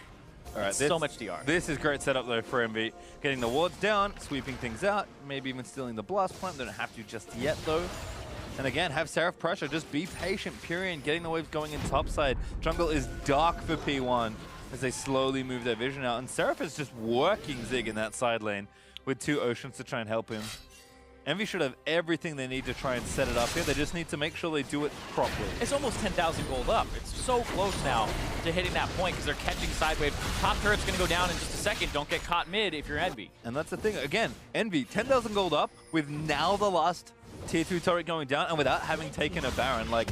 All right, so much DR. This is great setup though for EnVy. Getting the wards down, sweeping things out, maybe even stealing the blast plant. They don't have to just yet though. And again, have Seraph pressure. Just be patient, Purian, getting the waves going in topside. Jungle is dark for P1 as they slowly move their vision out. And Seraph is just working Zig in that side lane with 2 Oceans to try and help him. EnVy should have everything they need to try and set it up here. They just need to make sure they do it properly. It's almost 10,000 gold up. It's so close now to hitting that point because they're catching side wave. Top turret's going to go down in just a second. Don't get caught mid if you're EnVy. And that's the thing. Again, EnVy, 10,000 gold up with now the last Tier 2 turret going down and without having taken a Baron. Like,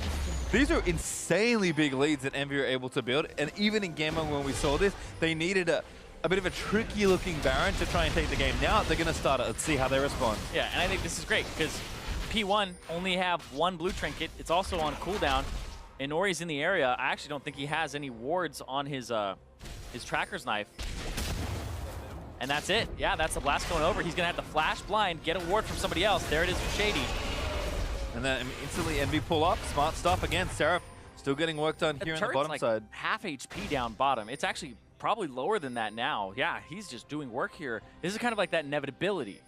these are insanely big leads that EnVy are able to build. And even in game 1 when we saw this, they needed a bit of a tricky looking Baron to try and take the game. Now they're going to start it. Let's see how they respond. Yeah, and I think this is great because P1 only have 1 blue trinket. It's also on cooldown. And Ori's in the area. I actually don't think he has any wards on his tracker's knife. And that's it. Yeah, that's the blast going over. He's going to have to flash blind, get a ward from somebody else. There it is for Shady. And then instantly EnVy pull up. Smart stuff again. Seraph still getting work done here on the bottom side. Half HP down bottom. It's actually probably lower than that now. Yeah, he's just doing work here. This is kind of like that inevitability.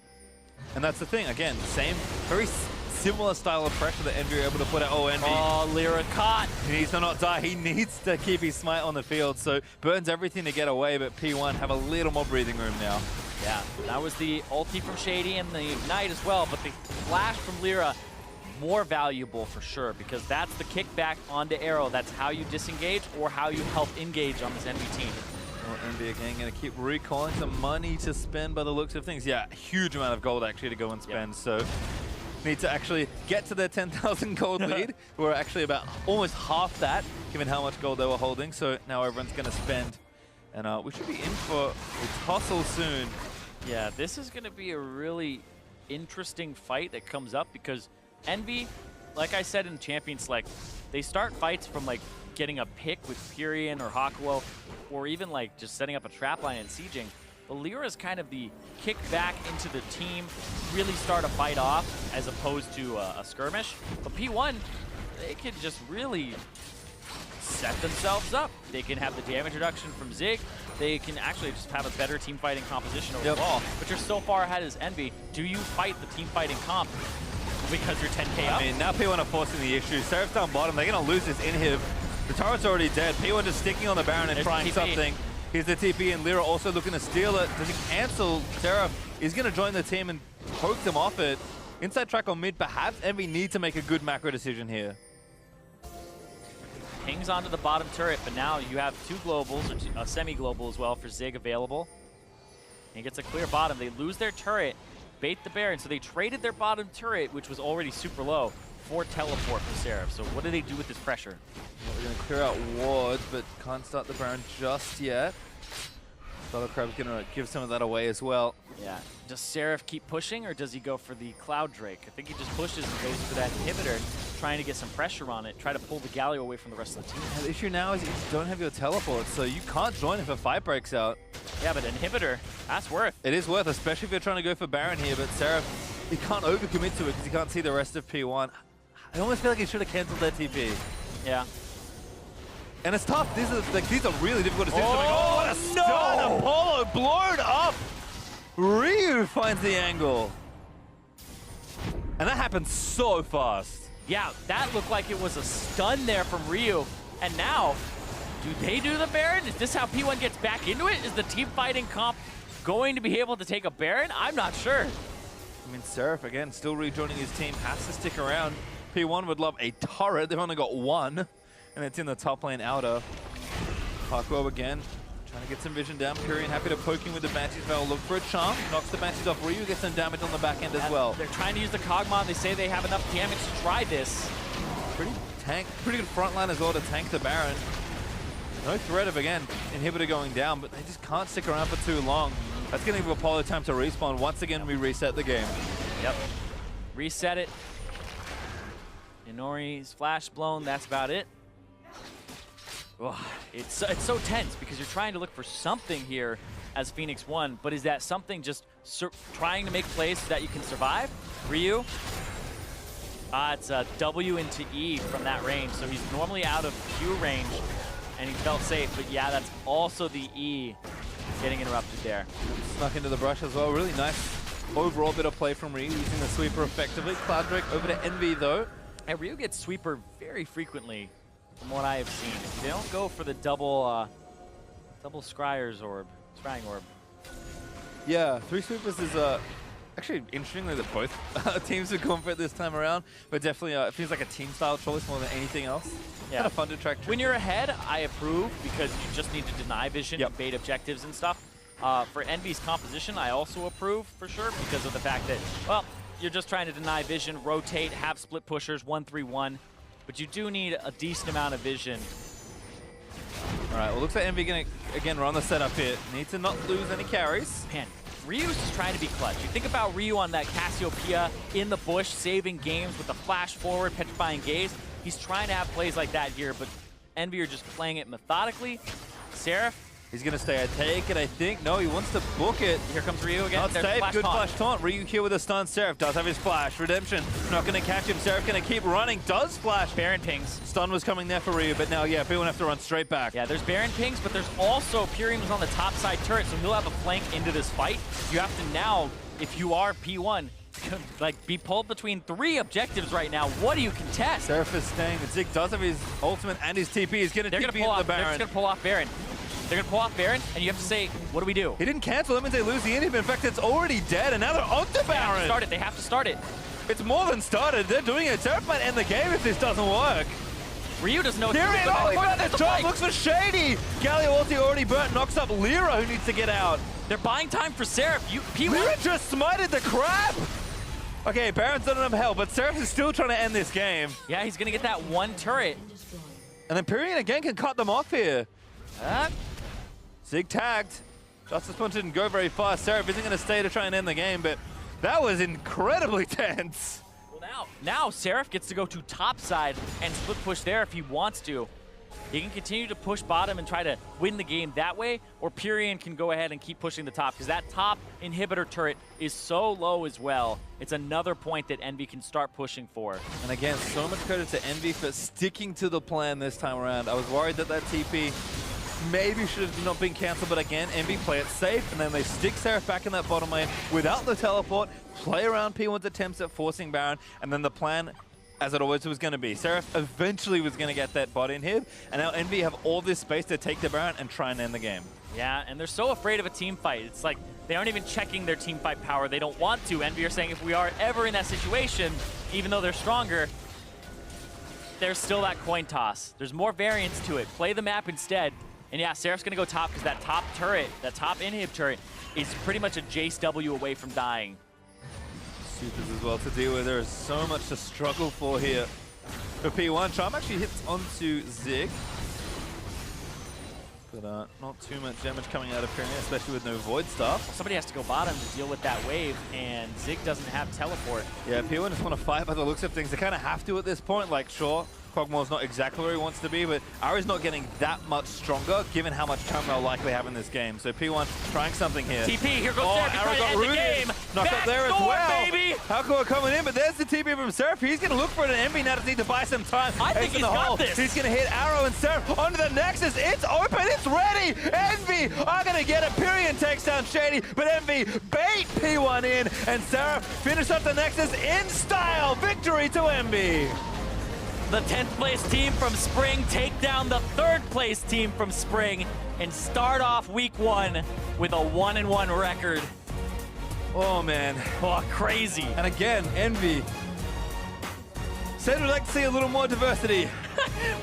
And that's the thing. Again, same, very similar style of pressure that EnVy are able to put out. Oh, EnVy. Oh, Lyra caught. He needs to not die. He needs to keep his smite on the field. So burns everything to get away, but P1 have a little more breathing room now. Yeah, that was the ulti from Shady and the ignite as well, but the flash from Lyra, more valuable for sure, because that's the kickback onto Arrow. That's how you disengage or how you help engage on this EnVy team. Well, EnVy again going to keep recalling some money to spend by the looks of things. Yeah, huge amount of gold actually to go and spend. Yep. So need to actually get to their 10,000 gold lead. We're actually about almost half that, given how much gold they were holding. So now everyone's going to spend. And we should be in for a tussle soon. Yeah, this is going to be a really interesting fight that comes up because EnVy, like I said in Champion Select, they start fights from like getting a pick with Purian or Hakuo, or even like just setting up a trap line and sieging. But Lyra is kind of the kick back into the team, really start a fight off as opposed to a skirmish. But P1, they can just really set themselves up. They can have the damage reduction from Zig. They can actually just have a better team fighting composition overall. Yep. But you're so far ahead as EnVy. Do you fight the team fighting comp because you're 10k up? I mean, now P1 are forcing the issue. Seraph's down bottom. They're going to lose this inhib. The turret's already dead. P1 just sticking on the Baron and trying something. Here's the TP, and Lyra also looking to steal it. Does he cancel? Seraph is going to join the team and poke them off it. Inside track on mid, perhaps EnVy need to make a good macro decision here. Hangs onto the bottom turret, but now you have 2 globals, or a semi-global as well for Zig available. And he gets a clear bottom. They lose their turret, bait the Baron, so they traded their bottom turret, which was already super low, for teleport for Seraph. So what do they do with this pressure? Well, we're going to clear out wards, but can't start the Baron just yet. Crab's going to give some of that away as well. Yeah. Does Seraph keep pushing, or does he go for the Cloud Drake? I think he just pushes and goes for that inhibitor, trying to get some pressure on it, try to pull the Galio away from the rest of the team. Yeah, the issue now is you don't have your teleport, so you can't join if a fight breaks out. Yeah, but inhibitor, that's worth. It is worth, especially if you're trying to go for Baron here, but Seraph, he can't overcommit to it because he can't see the rest of P1. I almost feel like he should have cancelled that TP. Yeah. And it's tough. These are really difficult decisions. Oh, what a stun! Apollo blown up! Ryu finds the angle. And that happened so fast. Yeah, that looked like it was a stun there from Ryu. And now, do they do the Baron? Is this how P1 gets back into it? Is the team fighting comp going to be able to take a Baron? I'm not sure. I mean, Seraph, again, still rejoining his team, has to stick around. P1 would love a turret. They've only got one, and it's in the top lane outer. Parkwell again, trying to get some vision down. Pyrian happy to poke him with the Banshee's Veil. Look for a charm. Knocks the Banshees off. Ryu gets some damage on the back end as well. They're trying to use the Kog'Maw. They say they have enough damage to try this. Pretty good front line as well to tank the Baron. No threat of, again, inhibitor going down, but they just can't stick around for too long. That's going to give Apollo time to respawn. Once again, we reset the game. Yep. Reset it. Inori's flash blown. That's about it. Oh, it's so tense because you're trying to look for something here as Phoenix1, but is that something just trying to make plays so that you can survive? Ryu? It's a W into E from that range, so he's normally out of Q range, and he felt safe, but yeah, that's also the E getting interrupted there. Snuck into the brush as well. Really nice overall bit of play from Ryu, using the sweeper effectively. Cloud Drake over to Envy, though. And Ryu gets sweeper very frequently, from what I have seen. They don't go for the double Scryer's orb, Scrying orb. Yeah, 3 sweepers is actually interestingly that both teams have gone for it this time around, but definitely it feels like a team style choice more than anything else. Yeah, kind of fun to track. When you're ahead, I approve because you just need to deny vision, and bait objectives and stuff. For Envy's composition, I also approve for sure because of the fact that, well, you're just trying to deny vision, rotate, have split pushers, 1-3-1, but you do need a decent amount of vision. All right, well, looks like Envy going to, again, run the setup here. Need to not lose any carries. Man, Ryu's just trying to be clutch. You think about Ryu on that Cassiopeia in the bush, saving games with a flash forward, petrifying gaze. He's trying to have plays like that here, but Envy are just playing it methodically. Seraph. He's going to stay. I take it, I think. No, he wants to book it. Here comes Ryu again. Not safe. Good flash taunt. Ryu here with a stun. Seraph does have his flash. Redemption not going to catch him. Seraph going to keep running. Does flash. Baron pings. Stun was coming there for Ryu, but now, yeah, people have to run straight back. Yeah, there's Baron pings, but there's also Pyrian was on the top side turret, so he'll have a flank into this fight. You have to now, if you are P1, like be pulled between 3 objectives right now. What do you contest? Seraph is staying. Zig does have his ultimate and his TP. He's going to TP into the Baron. They're just going to pull off Baron. They're going to pull off Baron, and you have to say, what do we do? He didn't cancel. That means they lose the inhib. In fact, it's already dead, and now they're on to Baron. They have to start it. It's more than started. They're doing it. Seraph might end the game if this doesn't work. Ryu doesn't know what to do. Oh, he found the top. Looks for Shady. Galio ulti already burnt. Knocks up Lyra, who needs to get out. They're buying time for Seraph. Lyra just smited the crap. Okay, Baron's done enough hell, but Seraph is still trying to end this game. Yeah, he's going to get that one turret. And then Pyrian again can cut them off here. Zig tagged. Justice Punch didn't go very far. Seraph isn't going to stay to try and end the game, but that was incredibly tense. Well, now Seraph gets to go to top side and split push there if he wants to. He can continue to push bottom and try to win the game that way, or Pyrian can go ahead and keep pushing the top, because that top inhibitor turret is so low as well. It's another point that Envy can start pushing for. And again, so much credit to Envy for sticking to the plan this time around. I was worried that TP maybe should have not been cancelled, but again, Envy play it safe, and then they stick Seraph back in that bottom lane without the teleport, play around P1's attempts at forcing Baron, and then the plan, as it always was going to be. Seraph eventually was going to get that bot inhib, and now Envy have all this space to take the Baron and try and end the game. Yeah, and they're so afraid of a team fight. It's like they aren't even checking their team fight power. They don't want to. Envy are saying if we are ever in that situation, even though they're stronger, there's still that coin toss. There's more variance to it. Play the map instead. And yeah, Seraph's going to go top because that top turret, that top inhib turret, is pretty much a Jace W away from dying. Supers as well to deal with. There is so much to struggle for here. For P1, Charm actually hits onto Zig. But not too much damage coming out of Pyrian, especially with no Void stuff. Well, somebody has to go bottom to deal with that wave, and Zig doesn't have teleport. Yeah, P1 just want to fight by the looks of things. They kind of have to at this point. Like, sure, Kog'Maw's not exactly where he wants to be, but Ari's not getting that much stronger given how much time they'll likely have in this game. So P1 trying something here. TP, here goes Seraph, trying to end the game. knocked up there as Backdoor, well. baby! Hakuo coming in, but there's the TP from Seraph. He's going to look for it, and Envy now does need to buy some time. I think he's got this. He's going to hit Arrow and Seraph onto the Nexus. It's open, it's ready. Envy are going to get it. Pyrion takes down Shady, but Envy bait P1 in, and Seraph finish up the Nexus in style. Victory to Envy. The 10th place team from Spring take down the 3rd place team from Spring and start off week 1 with a 1-1 record. Oh, man. Oh, crazy. And again, Envy said we'd like to see a little more diversity.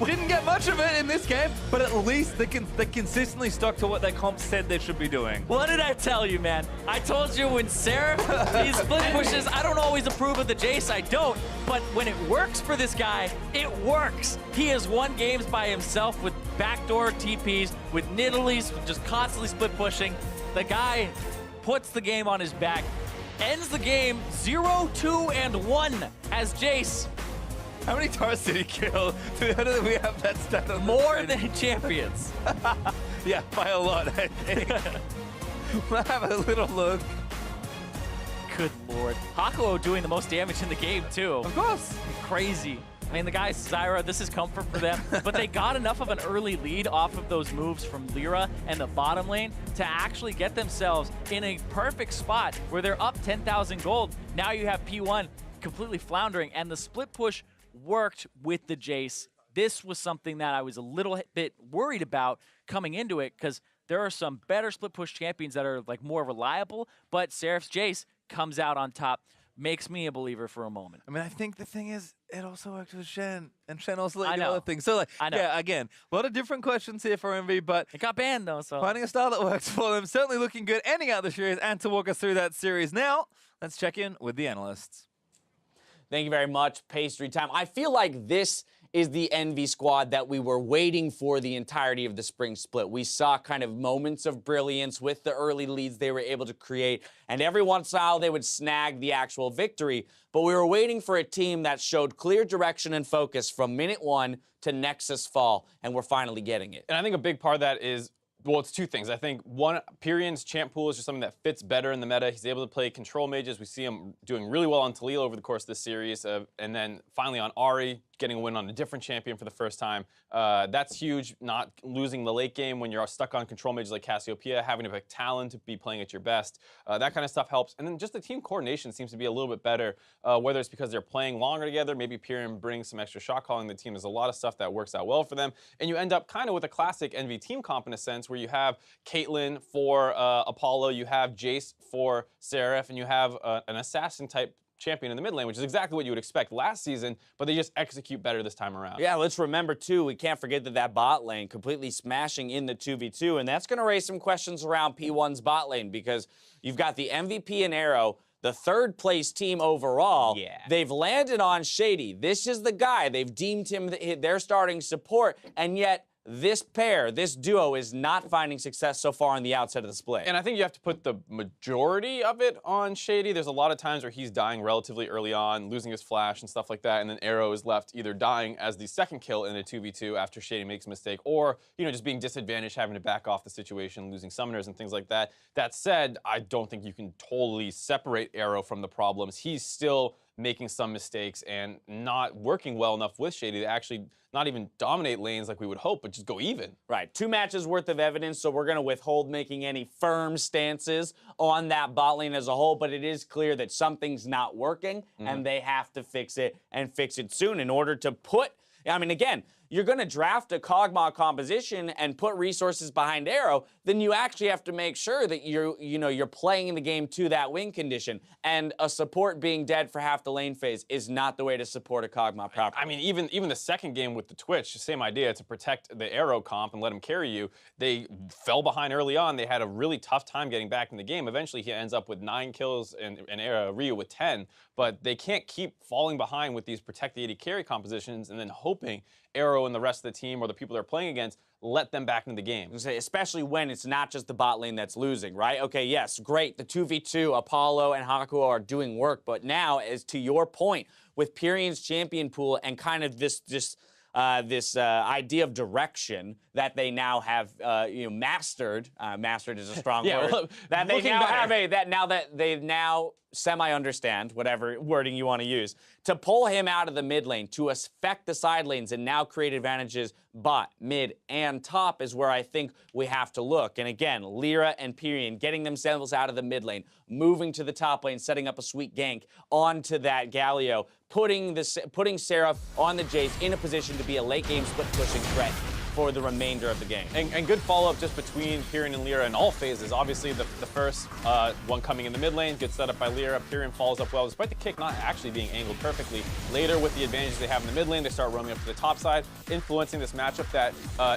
We didn't get much of it in this game, but at least they consistently stuck to what their comp said they should be doing. What did I tell you, man? I told you when Seraph, these split pushes, I don't always approve of the Jace, I don't, but when it works for this guy, it works. He has won games by himself with backdoor TPs, with Nidalees, just constantly split pushing. The guy puts the game on his back, ends the game 0-2-1 as Jace. How many towers did he kill? Do we have that stat on More than champions. Yeah, by a lot, I think. We'll have a little look. Good lord. Hakuo doing the most damage in the game, too. Of course. Crazy. I mean, the guys, Zyra, this is comfort for them, but they got enough of an early lead off of those moves from Lyra and the bottom lane to actually get themselves in a perfect spot where they're up 10,000 gold. Now you have P1 completely floundering, and the split push worked with the Jace. This was something that I was a little bit worried about coming into it because there are some better split push champions that are like more reliable, but Seraph's Jace comes out on top, makes me a believer for a moment. I mean, I think the thing is, it also worked with Shen, and Shen also let I you do know. other things. So, like, I know. yeah, again, a lot of different questions here for Envy, but It got banned though, so. finding a style that works for them, certainly looking good, ending out the series, and to walk us through that series now, let's check in with the analysts. Thank you very much, Pastry Time. I feel like this is the Envy squad that we were waiting for the entirety of the spring split. We saw kind of moments of brilliance with the early leads they were able to create, and every once in a while they would snag the actual victory. But we were waiting for a team that showed clear direction and focus from minute 1 to Nexus Fall, and we're finally getting it. And I think a big part of that is, well, it's two things. I think one, Pyrion's champ pool is just something that fits better in the meta. He's able to play control mages. We see him doing really well on Talil over the course of this series. And then finally on Ahri, getting a win on a different champion for the first time. That's huge, not losing the late game when you're stuck on control mages like Cassiopeia, having to pick Talon to be playing at your best. That kind of stuff helps. And then just the team coordination seems to be a little bit better, whether it's because they're playing longer together, maybe Pyrion brings some extra shot calling to the team. There's a lot of stuff that works out well for them. And you end up kind of with a classic Envy team comp in a sense, where you have Caitlyn for Apollo, you have Jace for Seraph, and you have an assassin type champion in the mid lane, which is exactly what you would expect last season, but they just execute better this time around. Yeah, let's remember, too, we can't forget that bot lane completely smashing in the 2v2, and that's going to raise some questions around P1's bot lane, because you've got the MVP and Arrow, the 3rd place team overall. Yeah. They've landed on Shady. This is the guy. They've deemed him their starting support, and yet this pair, this duo, is not finding success so far on the outside of the split. And I think you have to put the majority of it on Shady. There's a lot of times where he's dying relatively early on, losing his flash and stuff like that, and then Arrow is left either dying as the second kill in a 2v2 after Shady makes a mistake, or, you know, just being disadvantaged, having to back off the situation, losing summoners and things like that. That said, I don't think you can totally separate Arrow from the problems. He's still making some mistakes and not working well enough with Shady to actually not even dominate lanes like we would hope, but just go even. Right, 2 matches worth of evidence, so we're going to withhold making any firm stances on that bot lane as a whole, but it is clear that something's not working, and they have to fix it, and fix it soon in order to put, I mean, again, you're going to draft a Kog'Maw composition and put resources behind Arrow, then you actually have to make sure that you're playing the game to that win condition. And a support being dead for half the lane phase is not the way to support a Kog'Maw properly. I mean, even the second game with the Twitch, same idea, to protect the Arrow comp and let him carry you. They fell behind early on. They had a really tough time getting back in the game. Eventually, he ends up with 9 kills and Ryu with 10. But they can't keep falling behind with these protect the AD carry compositions and then hoping Arrow and the rest of the team or the people they're playing against let them back into the game. Especially when it's not just the bot lane that's losing, right? Okay, yes, great. The 2v2, Apollo and Hakuo are doing work, but now, as to your point, with Pyrion's champion pool and kind of this this idea of direction that they now have mastered. Mastered is a strong Yeah, word. well, That they looking now better. have now that they now semi-understand, whatever wording you want to use, to pull him out of the mid lane, to affect the side lanes and now create advantages bot, mid, and top is where I think we have to look. And again, Lyra and Pyrion getting themselves out of the mid lane, moving to the top lane, setting up a sweet gank onto that Galio, putting Seraph on the Jace in a position to be a late game split pushing threat for the remainder of the game. And good follow-up just between Pyrion and Lyra in all phases. Obviously, the first one coming in the mid lane gets set up by Lyra. Pyrion follows up well, despite the kick not actually being angled perfectly. Later, with the advantages they have in the mid lane, they start roaming up to the top side, influencing this matchup that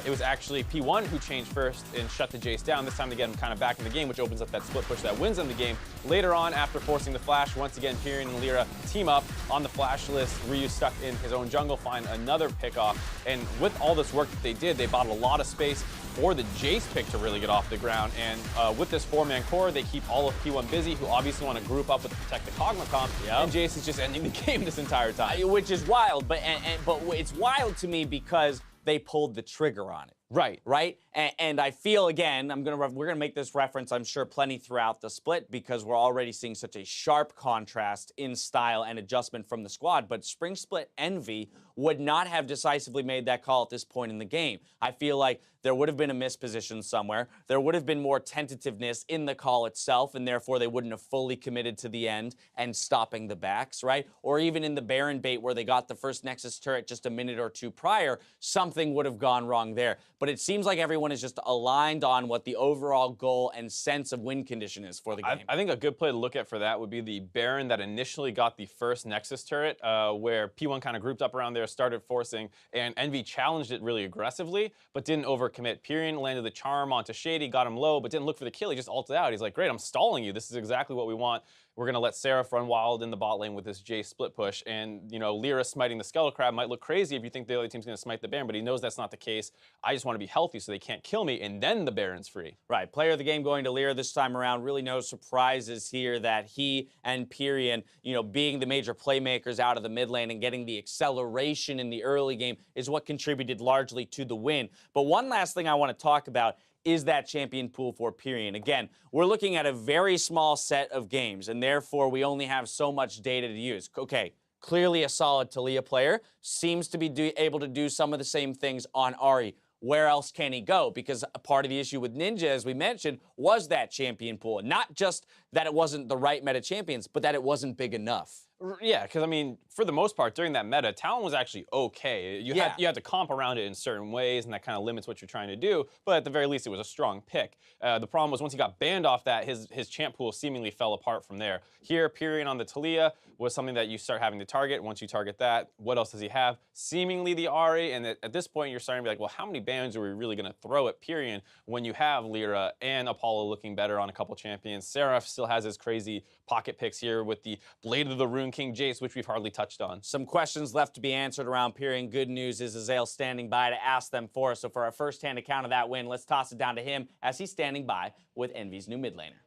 it was actually P1 who changed first and shut the Jace down. This time to get him kind of back in the game, which opens up that split push that wins them the game. Later on, after forcing the flash, once again, Pyrion and Lyra team up on the flash list. Ryu stuck in his own jungle, find another pick-off. And with all this work that they did, they bought a lot of space for the Jace pick to really get off the ground. And with this 4-man core, they keep all of P1 busy, who obviously want to group up with Protect the Kog'Maw comp. Yep. And Jace is just ending the game this entire time. Which is wild, but it's wild to me because they pulled the trigger on it. Right. And I feel, again, we're gonna make this reference, I'm sure, plenty throughout the split because we're already seeing such a sharp contrast in style and adjustment from the squad. But Spring Split Envy would not have decisively made that call at this point in the game. I feel like there would have been a misposition somewhere. There would have been more tentativeness in the call itself, and therefore they wouldn't have fully committed to the end and stopping the backs, right? Or even in the Baron bait where they got the first Nexus turret just a minute or two prior, something would have gone wrong there. But it seems like everyone is just aligned on what the overall goal and sense of win condition is for the game. I think a good play to look at for that would be the Baron that initially got the first Nexus turret, where P1 kind of grouped up around there, started forcing, and Envy challenged it really aggressively, but didn't overcommit. Pyrion landed the charm onto Shady, got him low, but didn't look for the kill. He just ulted out. He's like, great, I'm stalling you. This is exactly what we want. We're going to let Seraph run wild in the bot lane with this Jace split push. And, Lyra smiting the Skeletal Crab might look crazy if you think the other team's going to smite the Baron, but he knows that's not the case. I just want to be healthy so they can't kill me, and then the Baron's free. Right. Player of the game going to Lyra this time around. Really no surprises here that he and Pyrion, being the major playmakers out of the mid lane and getting the acceleration in the early game is what contributed largely to the win. But one last thing I want to talk about is that champion pool for Pyrion. Again, we're looking at a very small set of games, and therefore we only have so much data to use. Okay, clearly a solid Taliyah player, seems to be able to do some of the same things on Ahri. Where else can he go? Because a part of the issue with Ninja, as we mentioned, was that champion pool. Not just that it wasn't the right meta champions, but that it wasn't big enough. Yeah, because for the most part, during that meta, Talon was actually okay. You had to comp around it in certain ways, and that kind of limits what you're trying to do. But at the very least, it was a strong pick. The problem was once he got banned off that, his champ pool seemingly fell apart from there. Here, Pyrion on the Taliyah was something that you start having to target. Once you target that, what else does he have? Seemingly the Ahri, and at this point, you're starting to be like, well, how many bans are we really going to throw at Pyrion when you have Lyra and Apollo looking better on a couple champions? Seraph still has his crazy pocket picks here with the Blade of the Rune King Jace, which we've hardly touched on. Some questions left to be answered around Pyrion. Good news is Azael standing by to ask them for us. So for our first-hand account of that win, let's toss it down to him as he's standing by with Envy's new mid laner.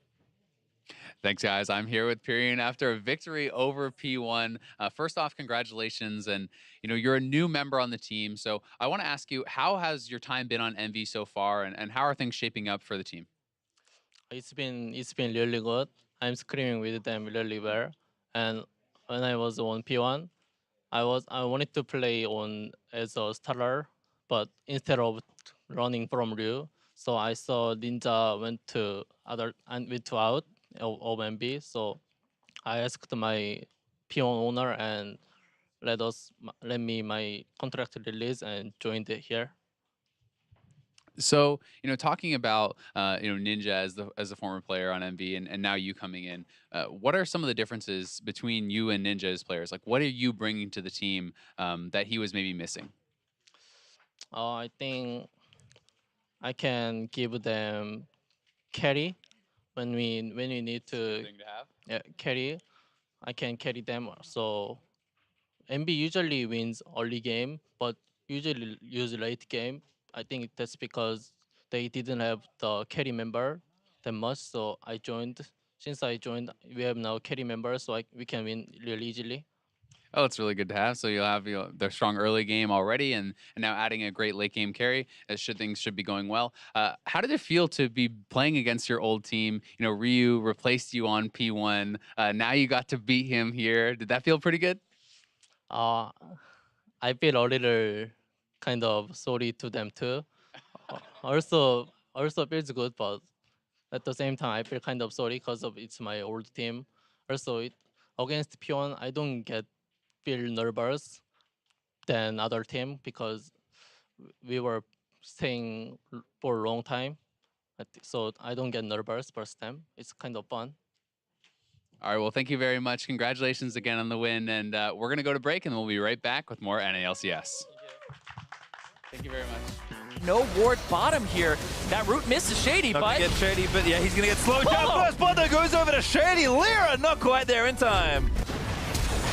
Thanks, guys. I'm here with Pyrion after a victory over P1. First off, congratulations. And, you're a new member on the team. So I want to ask you, how has your time been on Envy so far, and how are things shaping up for the team? It's been really good. I'm screaming with them really well. And when I was on P1, I wanted to play on as a starter, but instead of running from Ryu, so I saw Ninja went to out of MB. So I asked my P1 owner and let me my contract release and joined it here. So, talking about, Ninja as the former player on MV and now you coming in, what are some of the differences between you and Ninja as players? Like, what are you bringing to the team that he was maybe missing? I think I can give them carry when we need to carry. I can carry them. So MB usually wins early game, but usually use late game. I think that's because they didn't have the carry member that much. So I joined. Since I joined, we have now carry members, so we can win really easily. Oh, it's really good to have. So you'll have the strong early game already, and now adding a great late game carry. Things should be going well. How did it feel to be playing against your old team? You know, Ryu replaced you on P1. Now you got to beat him here. Did that feel pretty good? I feel a little kind of sorry to them too. Also feels good, but at the same time I feel kind of sorry because of it's my old team. Also, against P1 I don't feel nervous than other team because we were staying for a long time. So I don't get nervous first time. It's kind of fun. All right, well, thank you very much. Congratulations again on the win, and we're going to go to break, and we'll be right back with more NALCS. Thank you very much. No ward bottom here. That root misses Shady, Not but gonna get Shady, but yeah, he's gonna get slowed down first. Bunda goes over to Shady. Lyra not quite there in time.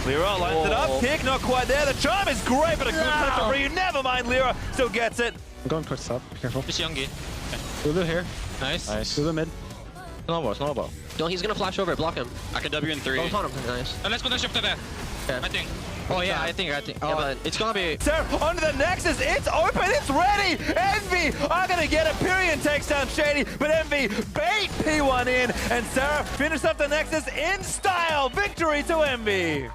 Lyra lines it up. Kick not quite there. The charm is great, but a good touch from Ryu. Never mind, Lyra still gets it. I'm going towards top. Be careful. Just Youngie. Lulu here. Nice. Nice. Lulu mid. Snowball. No, he's gonna flash over. Block him. I can W in 3. Oh, taunt him. Nice. Let's put the shift there. Okay. I think. Oh yeah, I think. Yeah, but it's gonna be. Sarah onto the Nexus. It's open. It's ready. Envy are going to get it. Pyrion takes down Shady, but Envy bait P1 in, and Sarah finished up the Nexus in style. Victory to Envy.